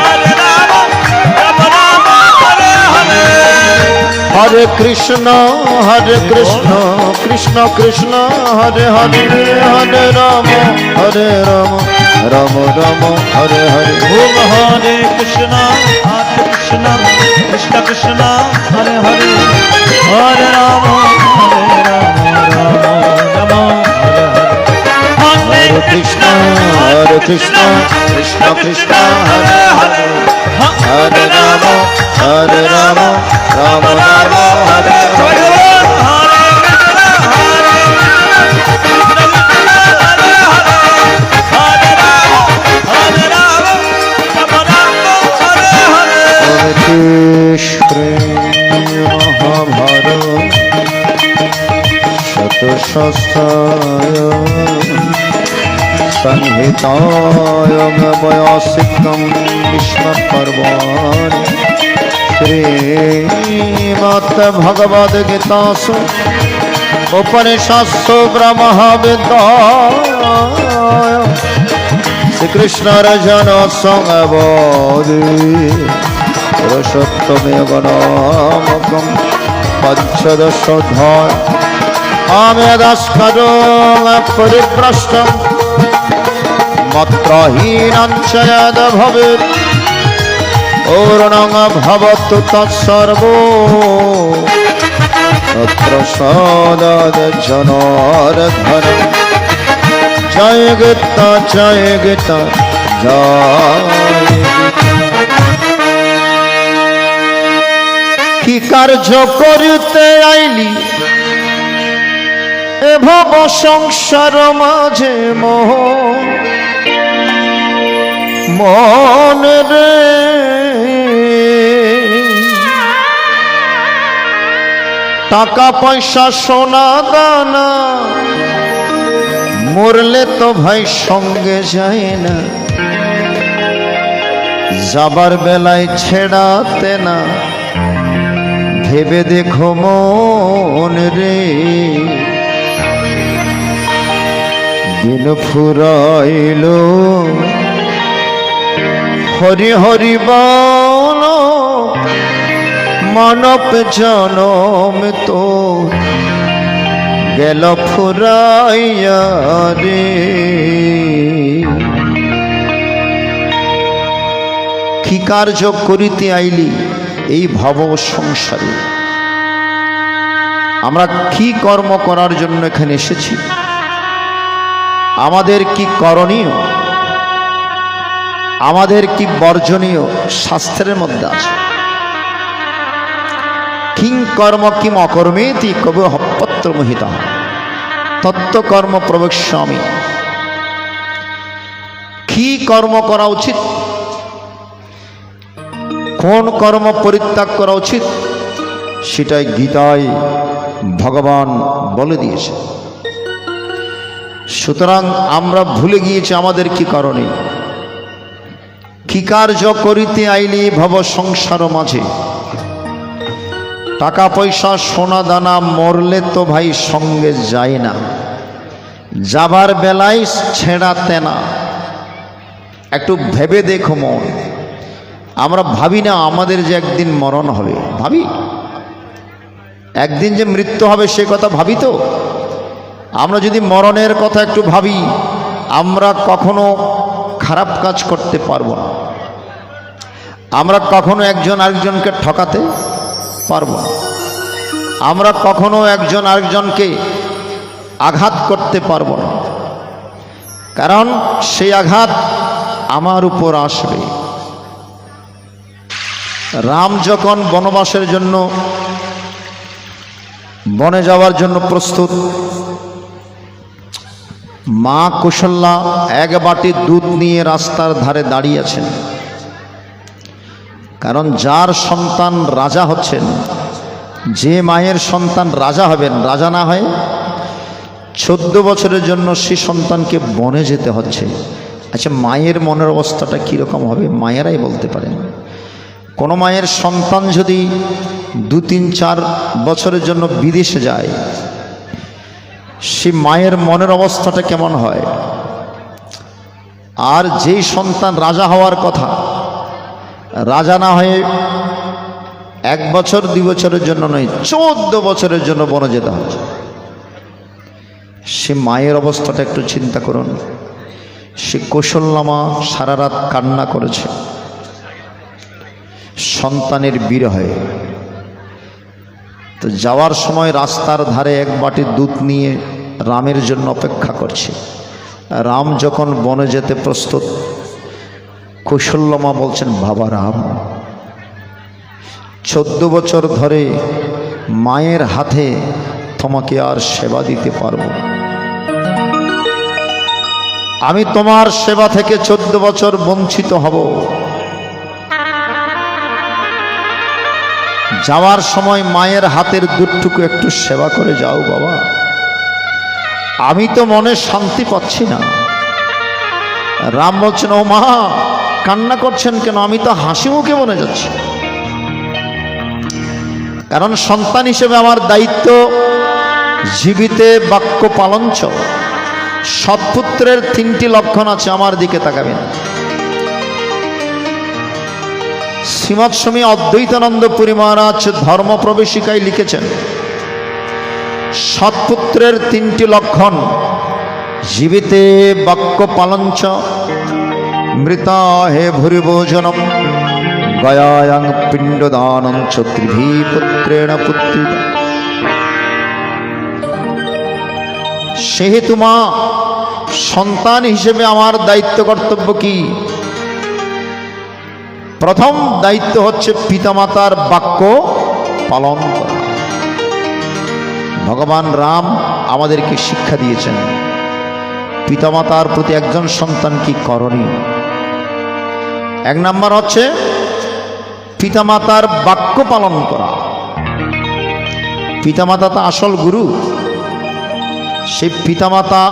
राम राम हरे हरे हरे कृष्ण कृष्ण कृष्ण हरे हरे हरे राम राम राम हरे हरे ओम हरे कृष्ण कृष्ण कृष्ण हरे हरे हरे राम राम हरे हरे हरे कृष्ण कृष्ण कृष्ण हरे हरे हरे राम राम राम हरे हरे महाभारत शतशास्त्राय संहितायां वयासिकं विष्णुपर्वाणि श्रीमद्भगवद्गीतासु उपनिषत्सु ब्रह्मविद्यायां श्रीकृष्णार्जुन संवादे पुरुषोत्तमयोगनामकं पञ्चदशोऽध्याय आमेदस्करों परिभ्रष्टं मत्रहीनं च यद् भवेत् पूर्णं भवतु तत्सर्वो तत्प्रसादात् जनार्दन जय गीता जय गीता जय কি কার্য করিতে আইলি এ ভব সংসার মাঝে মন রে টাকা পয়সা সোনা দানা মরলে তো ভাই সঙ্গে যায় না, যাবার বেলায় ছেড়াতে না, ভেবে দেখো মন রে। দিন ফুরাইল হরি হরি বল মানব জনম তো গেল ফুরাইয়া রে। কি কার্য করিতে আইলি এই ভব সংসারে? আমরা কি কর্ম করার জন্য এখানে এসেছি? আমাদের কি করণীয়, আমাদের কি বর্জনীয় শাস্ত্রের মধ্যে আছে। কিং কর্ম কিম অকর্মেতি কবি হপত্র মোহিতা তত্ত্বকর্ম প্রবেশ্যামি। কি কর্ম করা উচিত, কোন কর্ম পরিত্যাগ করা উচিত, সেটাই গীতায় ভগবান বলে দিয়েছে। সুতরাং আমরা ভুলে গিয়েছি আমাদের কি করণীয়। কি কার্য করিতে আইলি ভব সংসার মাঝে, টাকা পয়সা সোনা দানা মরলে তো ভাই সঙ্গে যায় না, যাবার বেলায় ছেড়াতে না। একটু ভেবে দেখো মন, আমরা ভাবি না আমাদের যে একদিন মরণ হবে, ভাবি একদিন যে মৃত্যু হবে সে কথা ভাবি তো? আমরা যদি মরণের কথা একটু ভাবি, আমরা কখনো খারাপ কাজ করতে পারবো না, আমরা কখনো একজন আরেকজনকে ঠকাতে পারবো না, আমরা কখনো একজন আরেকজনকে আঘাত করতে পারবো না, কারণ সেই আঘাত আমার উপর আসবে। রাম যখন বনবাসের জন্য বনে যাওয়ার জন্য প্রস্তুত, মা কৌশল্যা এক বাটি দুধ নিয়ে রাস্তার ধারে দাঁড়িয়ে আছেন। কারণ যার সন্তান রাজা হচ্ছেন, যে মায়ের সন্তান রাজা হবেন, রাজা না হয় 14 বছরের জন্য সে সন্তানকে বনে যেতে হচ্ছে। আচ্ছা, মায়ের মনের অবস্থাটা কীরকম হবে মায়েরাই বলতে পারেন। কোনো মায়ের সন্তান যদি 2, 3, 4 বছরের জন্য বিদেশে যায়, সে মায়ের মনের অবস্থাটা কেমন হয়? আর যেই সন্তান রাজা হওয়ার কথা, রাজা না হয়ে 1 বছর 2 বছরের জন্য নয়, 14 বছরের জন্য বনে যেতে হচ্ছে, সে মায়ের অবস্থাটা একটু চিন্তা করুন। সে কৌশল্যা মা সারা রাত কান্না করেছে সন্তানের বিরহে। তো যাওয়ার সময় রাস্তার ধারে এক বাটি দুধ নিয়ে রামের জন্য অপেক্ষা করছে। রাম যখন বনে যেতে প্রস্তুত, কৌশল্যা মা বলছেন, বাবা রাম, 14 বছর ধরে মায়ের হাতে তোমাকে আর সেবা দিতে পারবো না, আমি তোমার সেবা থেকে 14 বছর বঞ্চিত হব। যাওয়ার সময় মায়ের হাতের দুধটুকু একটু সেবা করে যাও বাবা, আমি তো মনে শান্তি পাচ্ছি না। রাম বলছেন, ও মা কান্না করছেন কেন? আমি তো হাসি মুখে বনে যাচ্ছি। কারণ সন্তান হিসেবে আমার দায়িত্ব জীবিতে বাক্য পালঞ্চ। সৎপুত্রের 3টি লক্ষণ আছে, আমার দিকে তাকাবেন। শ্রীমৎ স্বামী অদ্বৈতানন্দ পুরী মহারাজ ধর্ম প্রবেশিকায় লিখেছেন, সৎপুত্রের 3টি লক্ষণ: জীবিতে বাক্য পালঞ্চ, মৃতা হে ভূরিভোজনম, গয়ায়াং পিণ্ডদানং চ ত্রিভি পুত্রেণ পুত্রিত। সেহেতু মা, সন্তান হিসেবে আমার দায়িত্ব কর্তব্য কি? প্রথম দায়িত্ব হচ্ছে পিতামাতার বাক্য পালন করা। ভগবান রাম আমাদেরকে শিক্ষা দিয়েছেন পিতামাতার প্রতি একজন সন্তান কি করণীয়। এক নাম্বার হচ্ছে পিতামাতার বাক্য পালন করা। পিতামাতা তো আসল গুরু। সেই পিতামাতা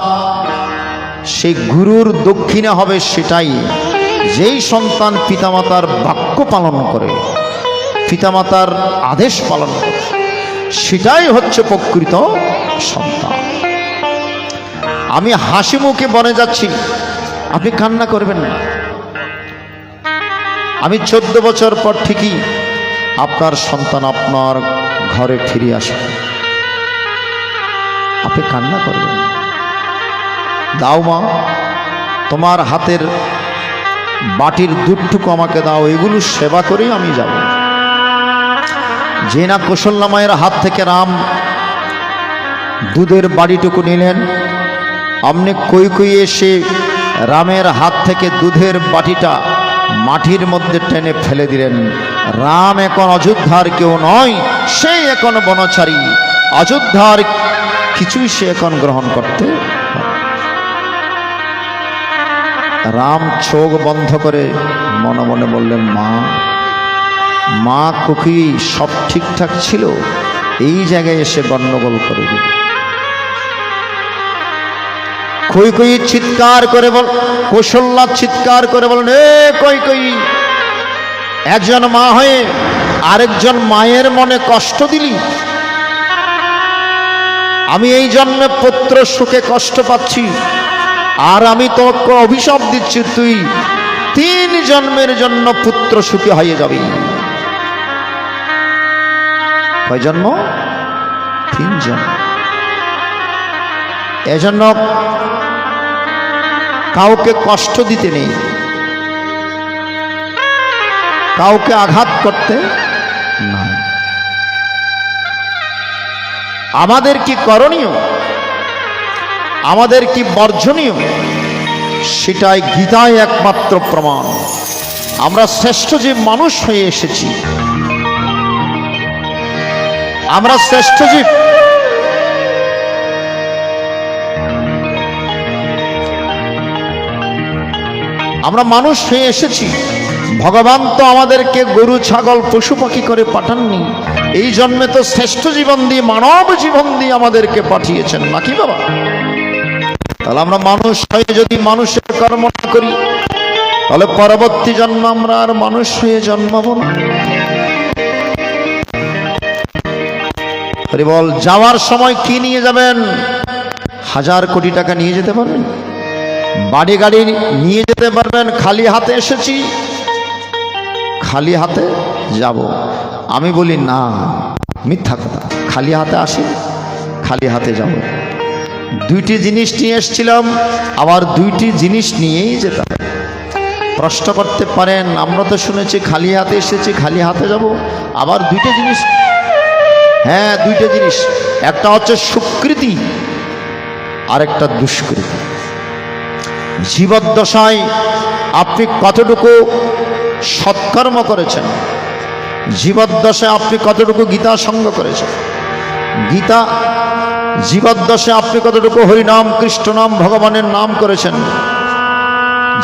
সেই গুরুর দক্ষিণে হবে সেটাই, যেই সন্তান পিতামাতার বাক্য পালন করে, পিতামাতার আদেশ পালন করে, সেটাই হচ্ছে প্রকৃত সন্তান। আমি হাসি মুখে বনে যাচ্ছি, আপনি কান্না করবেন না। আমি 14 বছর পর ঠিকই আপনার সন্তান আপনার ঘরে ফিরে আসবে, আপনি কান্না করবেন। দাও মা, তোমার হাতের বাটির দুধটুকু আমাকে দাও, এগুলো সেবা করেই আমি যাব। যে না কৌশল্যা মায়ের হাত থেকে রাম দুধের বাড়িটুকু নিলেন, আমনে কই এসে রামের হাত থেকে দুধের বাটিটা মাটির মধ্যে টেনে ফেলে দিলেন। রাম এখন অযোধ্যার কেউ নয়, সে এখন বনচারী। অযোধ্যার কিছুই সে এখন গ্রহণ করতে পারে। রাম চোখ বন্ধ করে মনে মনে বললেন, মা কুকি সব ঠিকঠাক ছিল, এই জায়গায় এসে গন্ডগোল করে দিল। কই চিৎকার করে বল, কৌশল্যা চিৎকার করে বলেন, এ কই, একজন মা হয়ে আরেকজন মায়ের মনে কষ্ট দিলি। আমি এই জন্মে পুত্র সুখে কষ্ট পাচ্ছি, আর আমি তোকে অভিশাপ দিচ্ছি, তুই 3 জন্মের জন্য পুত্র সুখী হয়ে যাবি। কয় জন্ম? 3 জন্ম। এজন্য কাউকে কষ্ট দিতে নেই, কাউকে আঘাত করতে না। আমাদের কি করণীয়, আমাদের কি বর্জনীয়, সেটাই গীতায় একমাত্র প্রমাণ। আমরা শ্রেষ্ঠ যে মানুষ হয়ে এসেছি, আমরা শ্রেষ্ঠ জীব। আমরা মানুষ হয়ে এসেছি। ভগবান তো আমাদেরকে গরু ছাগল পশু পাখি করে পাঠাননি, এই জন্মে তো শ্রেষ্ঠ জীবন দিয়ে, মানব জীবন দিয়ে আমাদেরকে পাঠিয়েছেন, নাকি বাবা? তাহলে আমরা মানুষ হয়ে যদি মানুষের কর্ম না করি, তাহলে পরবর্তী জন্ম আমরা আর মানুষ হয়ে জন্মাবো না। বল, যাওয়ার সময় কি নিয়ে যাবেন? 1000 কোটি টাকা নিয়ে যেতে পারবেন, বাড়ি গাড়ি নিয়ে যেতে পারবেন। খালি হাতে এসেছি, খালি হাতে যাব। আমি বলি না, মিথ্যা কথা। খালি হাতে আসি, খালি হাতে যাব। 2টি জিনিস নিয়ে এসেছিলাম, আবার 2টি জিনিস নিয়েই যেতে হবে। প্রশ্ন করতে পারেন, আমরা তো শুনেছি খালি হাতে এসেছি, খালি হাতে যাব, আবার 2টা জিনিস। হ্যাঁ, 2টা জিনিস। একটা হচ্ছে সুকৃতি, আরেকটা দুষ্কৃতি। জীবদ্দশায় আপনি কতটুকু সৎকর্ম করেছেন, জীবদ্দশায় আপনি কতটুকু গীতা সঙ্গ করেছেন, গীতা জীবদ্দশায় আপনি কতটুকু হরিনাম কৃষ্ণ নাম ভগবানের নাম করেছেন,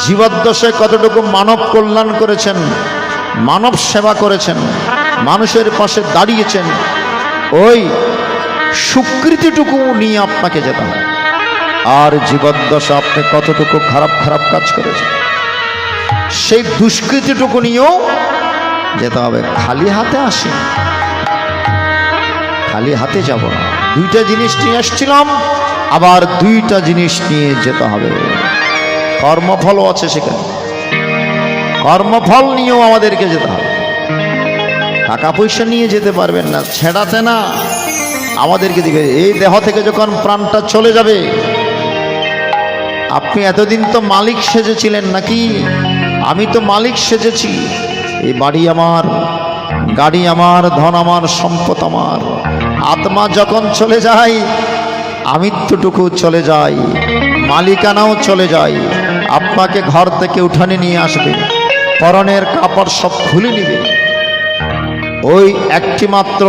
জীবদ্দশায় কতটুকু মানব কল্যাণ করেছেন, মানব সেবা করেছেন, মানুষের পাশে দাঁড়িয়েছেন, ওই সুকৃতিটুকু নিয়ে আপনাকে যেতে হবে। আর জীবদ্দশা আপনি কতটুকু খারাপ খারাপ কাজ করেছেন, সেই দুষ্কৃতিটুকু নিয়েও যেতে হবে। খালি হাতে আসি, খালি হাতে যাব না। 2টা জিনিস নিয়ে আসছিলাম, আবার 2টা জিনিস নিয়ে যেতে হবে। কর্মফলও আছে সেখানে, কর্মফল নিয়েও আমাদেরকে যেতে হবে। টাকা পয়সা নিয়ে যেতে পারবেন না, ছেড়াতে না, আমাদেরকে দিবে। এই দেহ থেকে যখন প্রাণটা চলে যাবে, আপনি এতদিন তো মালিক সেজেছিলেন নাকি? আমি তো মালিক সেজেছি। এই বাড়ি আমার, গাড়ি আমার, ধন আমার, সম্পদ আমার। আত্মা যখন চলে যায়, আমিত্বটুকু চলে যায়, মালিকানাও চলে যায়। আপনাকে ঘর থেকে উঠানে নিয়ে আসবে, পরনের কাপড় সব খুলে নিবে। ওই একটি মাত্র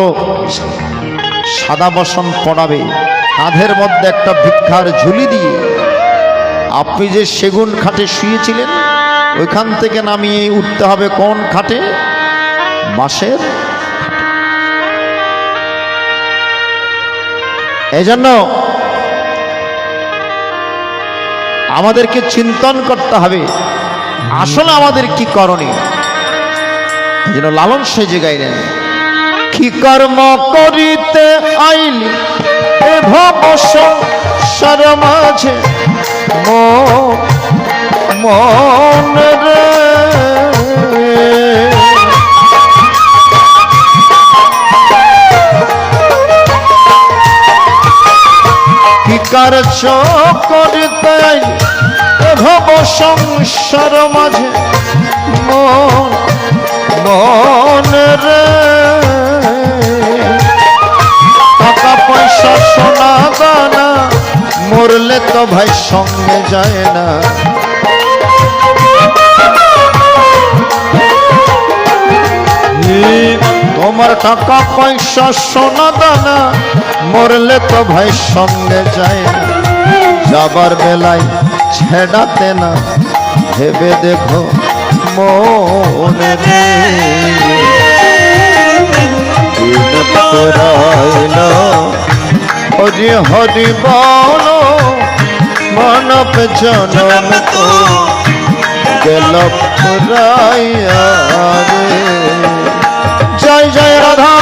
সাদা বসন পড়াবে, কাঁধের মধ্যে একটা ভিক্ষার ঝুলি দিয়ে আপনি যে সেগুন খাটে শুয়েছিলেন ওইখান থেকে নামিয়ে উঠতে হবে কোন খাটে? বাঁশের। এজন্য আমাদেরকে চিন্তন করতে হবে আসলে আমাদের কি করণীয়। যেন লালন সেজে গাইলেন, কি কর্ম করিতে আইলি এ ভব সংসার মাঝে মন রে, কি কার্য করিতে আইলি এ ভব সংসার মাঝে মন রে, টাকা পয়সা সোনা দানা মরলে তো ভাই সঙ্গে যায় না, তোমার টাকা পয়সা সোনা দানা মরলে তো ভাই সঙ্গে যায় না, যাবার বেলায় ছেড়াতে না ভেবে দেখো মনে রে, হরি হরি বলো মানব জনম তো গেল ফুরাইয়া রে, জয় জয় রাধা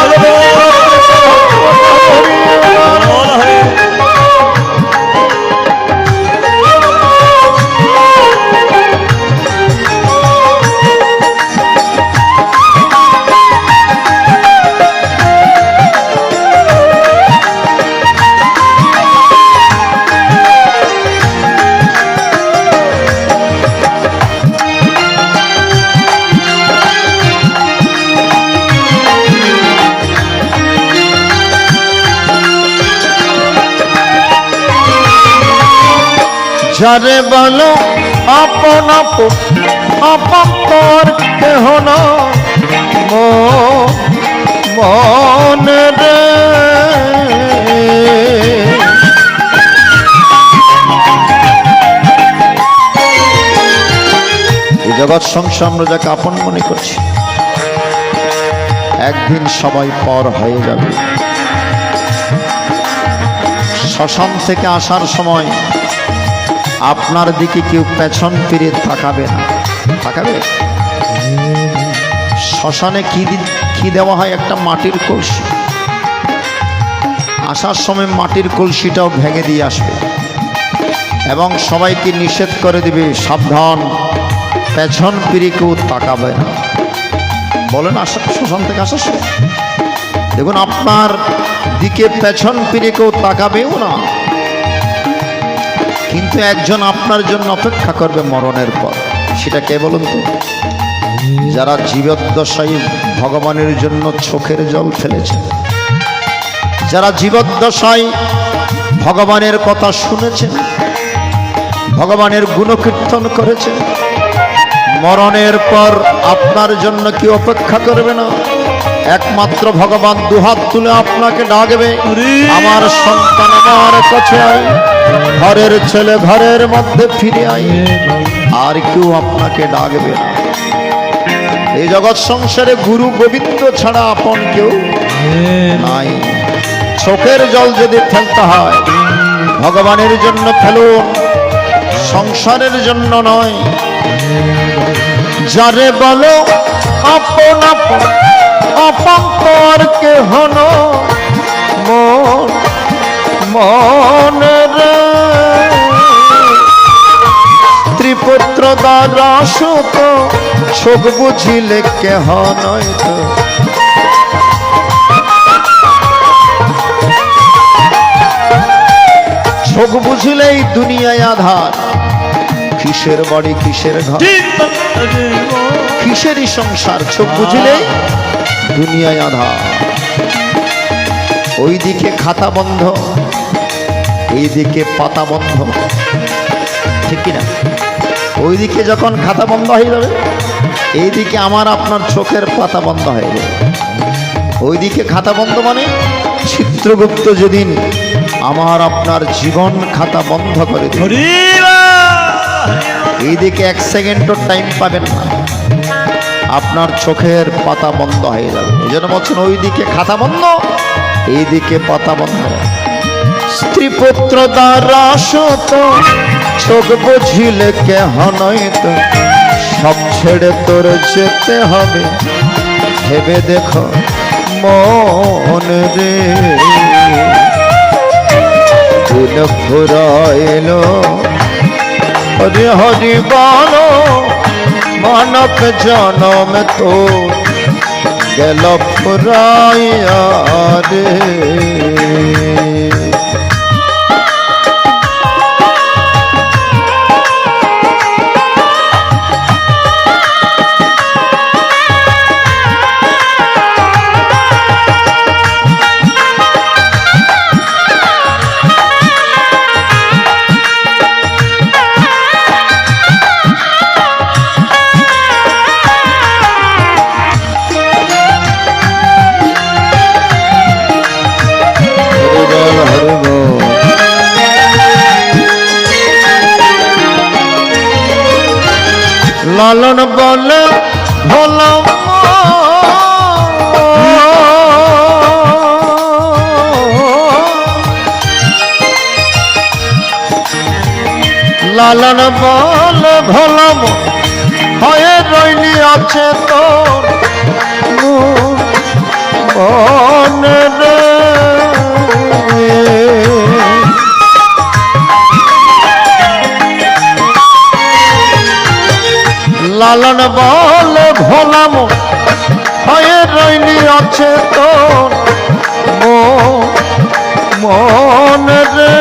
যারে বলো আপন আপন তোর কেহ না মন রে, এই জগৎ সংসার আমরা যাকে আপন মনে করছি একদিন সবাই পর হয়ে যাবে। শ্মশান থেকে আসার সময় আপনার দিকে কেউ পেছন ফিরে তাকাবে না, তাকাবে? শ্মশানে কি দেওয়া হয়? একটা মাটির কলসি। আসার সময় মাটির কলসিটাও ভেঙে দিয়ে আসবে এবং সবাইকে নিষেধ করে দিবে, সাবধান, পেছন ফিরে কেউ তাকাবে না। বলেন আসা শ্মশান থেকে আসার সময় দেখুন আপনার দিকে পেছন ফিরে কেউ তাকাবেও না, কিন্তু একজন আপনার জন্য অপেক্ষা করবে মরণের পর। সেটা কে বলুন তো? যারা জীবদ্দশায় ভগবানের জন্য চোখের জল ফেলেছে, যারা জীবদ্দশায় ভগবানের কথা শুনেছেন, ভগবানের গুণকীর্তন করেছেন, মরণের পর আপনার জন্য কি অপেক্ষা করবে না? একমাত্র ভগবান দুহাত তুলে আপনাকে ডাকবে, আমার সন্তান আমার কাছে আয়, ঘরের ছেলে ঘরের মধ্যে ফিরে আয়। আর কেউ আপনাকে ডাকবে না। এই জগৎ সংসারে গুরু গোবিন্দ ছাড়া আপন কেউ নাই। চোখের জল যদি ফেলতে হয় ভগবানের জন্য ফেলুন, সংসারের জন্য নয়। যারে বলো আপন আপন আপন তোর কেহ না মন রে, ত্রিপুত্র দ্বারা সুত চোখ বুঝিলে কেহ নয় তো, চোখ বুঝিলেই দুনিয়ায় আধার। কিসের বাড়ি কিসের ঘর কিসেরই সংসার, চোখ বুঝিলেই দুনিয়ায় আধার। ওইদিকে খাতা বন্ধ, এইদিকে পাতা বন্ধ, ঠিক কিনা? ওইদিকে যখন খাতা বন্ধ হয়ে যাবে এইদিকে আমার আপনার চোখের পাতা বন্ধ হয়ে যাবে। ওইদিকে খাতা বন্ধ মানে চিত্রগুপ্ত যেদিন আমার আপনার জীবন খাতা বন্ধ করে দিল, হরি এইদিকে এক সেকেন্ডও টাইম পাবেন না, আপনার চোখের পাতা বন্ধ হয়ে যাবে। এই জন্য বলছেন ওইদিকে খাতা বন্ধ, এইদিকে পাতা বন্ধ। স্ত্রী পুত্র দ্বারা শত চোখ বুঝিলে কেহ নয়তো, সব ছেড়ে তোর যেতে হবে, ভেবে দেখো মন রে। দিন ফুরাইল হরি হরি বলো, মানব জনম তো গেল ফুরাইয়া রে। লালন বলে ভোলা লালন বলে ভোলা হয়ে রইলি আছে তোর মনে রে। লালন বলে ভোলাম হয়ে রইলি আছে তোর মনে রে।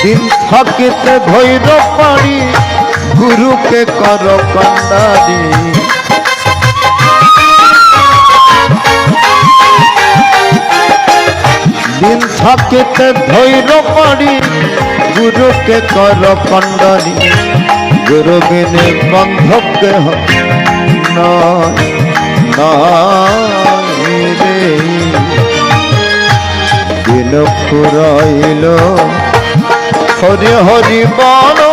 দিন থাকিতে ভৈর পারি গুরুকে কর কন্ডারি, দিন থাকিতে ধৈর পারি গুরুকে কর কন্ডারি। গুরু বিনে বন্ধব কেহ নয় রে। দিন ফুরাইল হরি হরি বলো,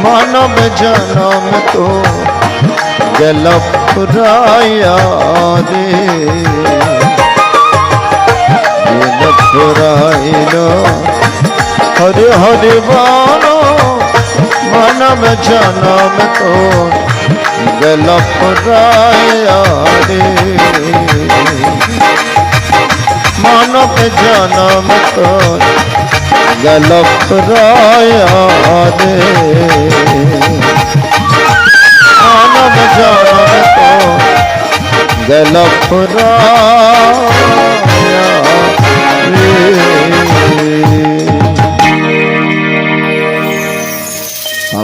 মানব জনম তো গেল ফুরাইয়া রে। দিন ফুরাইল হরি হরি বলো, মানব জনম তো গেল ফুরাইয়া রে। মানব জনম তো গেল ফুরাইয়া রে। মানব জনম তো গেল ফুরাইয়া রে।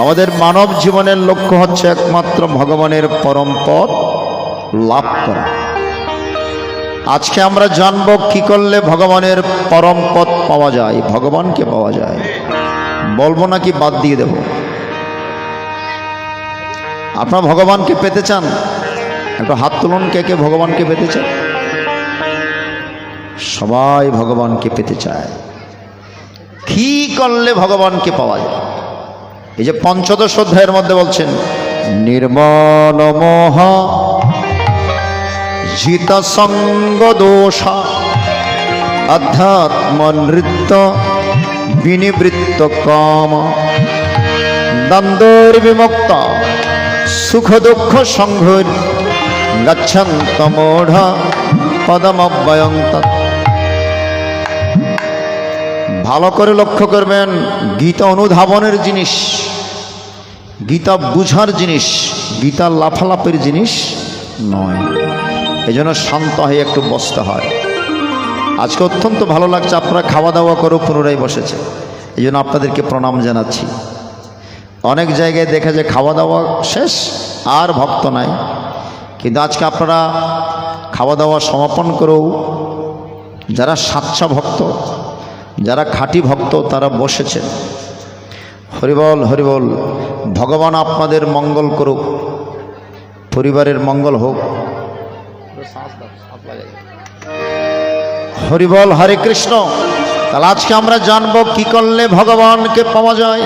আমাদের মানব জীবনের লক্ষ্য হচ্ছে একমাত্র ভগবানের পরম পদ লাভ করা। আজকে আমরা জানব কি করলে ভগবানের পরম পদ পাওয়া যায়, ভগবানকে পাওয়া যায়। বলবো নাকি বাদ দিয়ে দেব? আপনারা ভগবানকে পেতে চান? একটু হাত তুলুন, কে কে ভগবানকে পেতে চান? সবাই ভগবানকে পেতে চায়। কি করলে ভগবানকে পাওয়া যায়? এই যে পঞ্চদশ অধ্যায়ের মধ্যে বলছেন, নির্মল মোহ জিত সঙ্গ দোষা আধ্যাত্ম নৃত্য বিনিবৃত্ত কাম দ্বন্দ্বর বিমুক্ত সুখ দুঃখ সংঘর গচ্ছন্ত মূঢ় পদমব্যয়ং তৎ। ভালো করে লক্ষ্য করবেন, গীতা অনুধাবনের জিনিস, গীতা বুঝার জিনিস, গীতা লাফালাফের জিনিস নয়। এই জন্য শান্ত হয়ে একটু বসতে হয়। আজকে অত্যন্ত ভালো লাগছে, আপনারা খাওয়া দাওয়া করে পুনরায় বসেছে, এই জন্য আপনাদেরকে প্রণাম জানাচ্ছি। অনেক জায়গায় দেখা যায় খাওয়া দাওয়া শেষ আর ভক্ত নাই, কিন্তু আজকে আপনারা খাওয়া দাওয়া সমাপন করেও যারা সাচ্চা ভক্ত, যারা খাঁটি ভক্ত, তারা বসেছেন। হরিবল হরিবল। ভগবান আপনাদের মঙ্গল করুক, পরিবারের মঙ্গল হোক, হরি বল, হরে কৃষ্ণ। তাহলে আজকে আমরা জানবো কি করলে ভগবানকে পাওয়া যায়।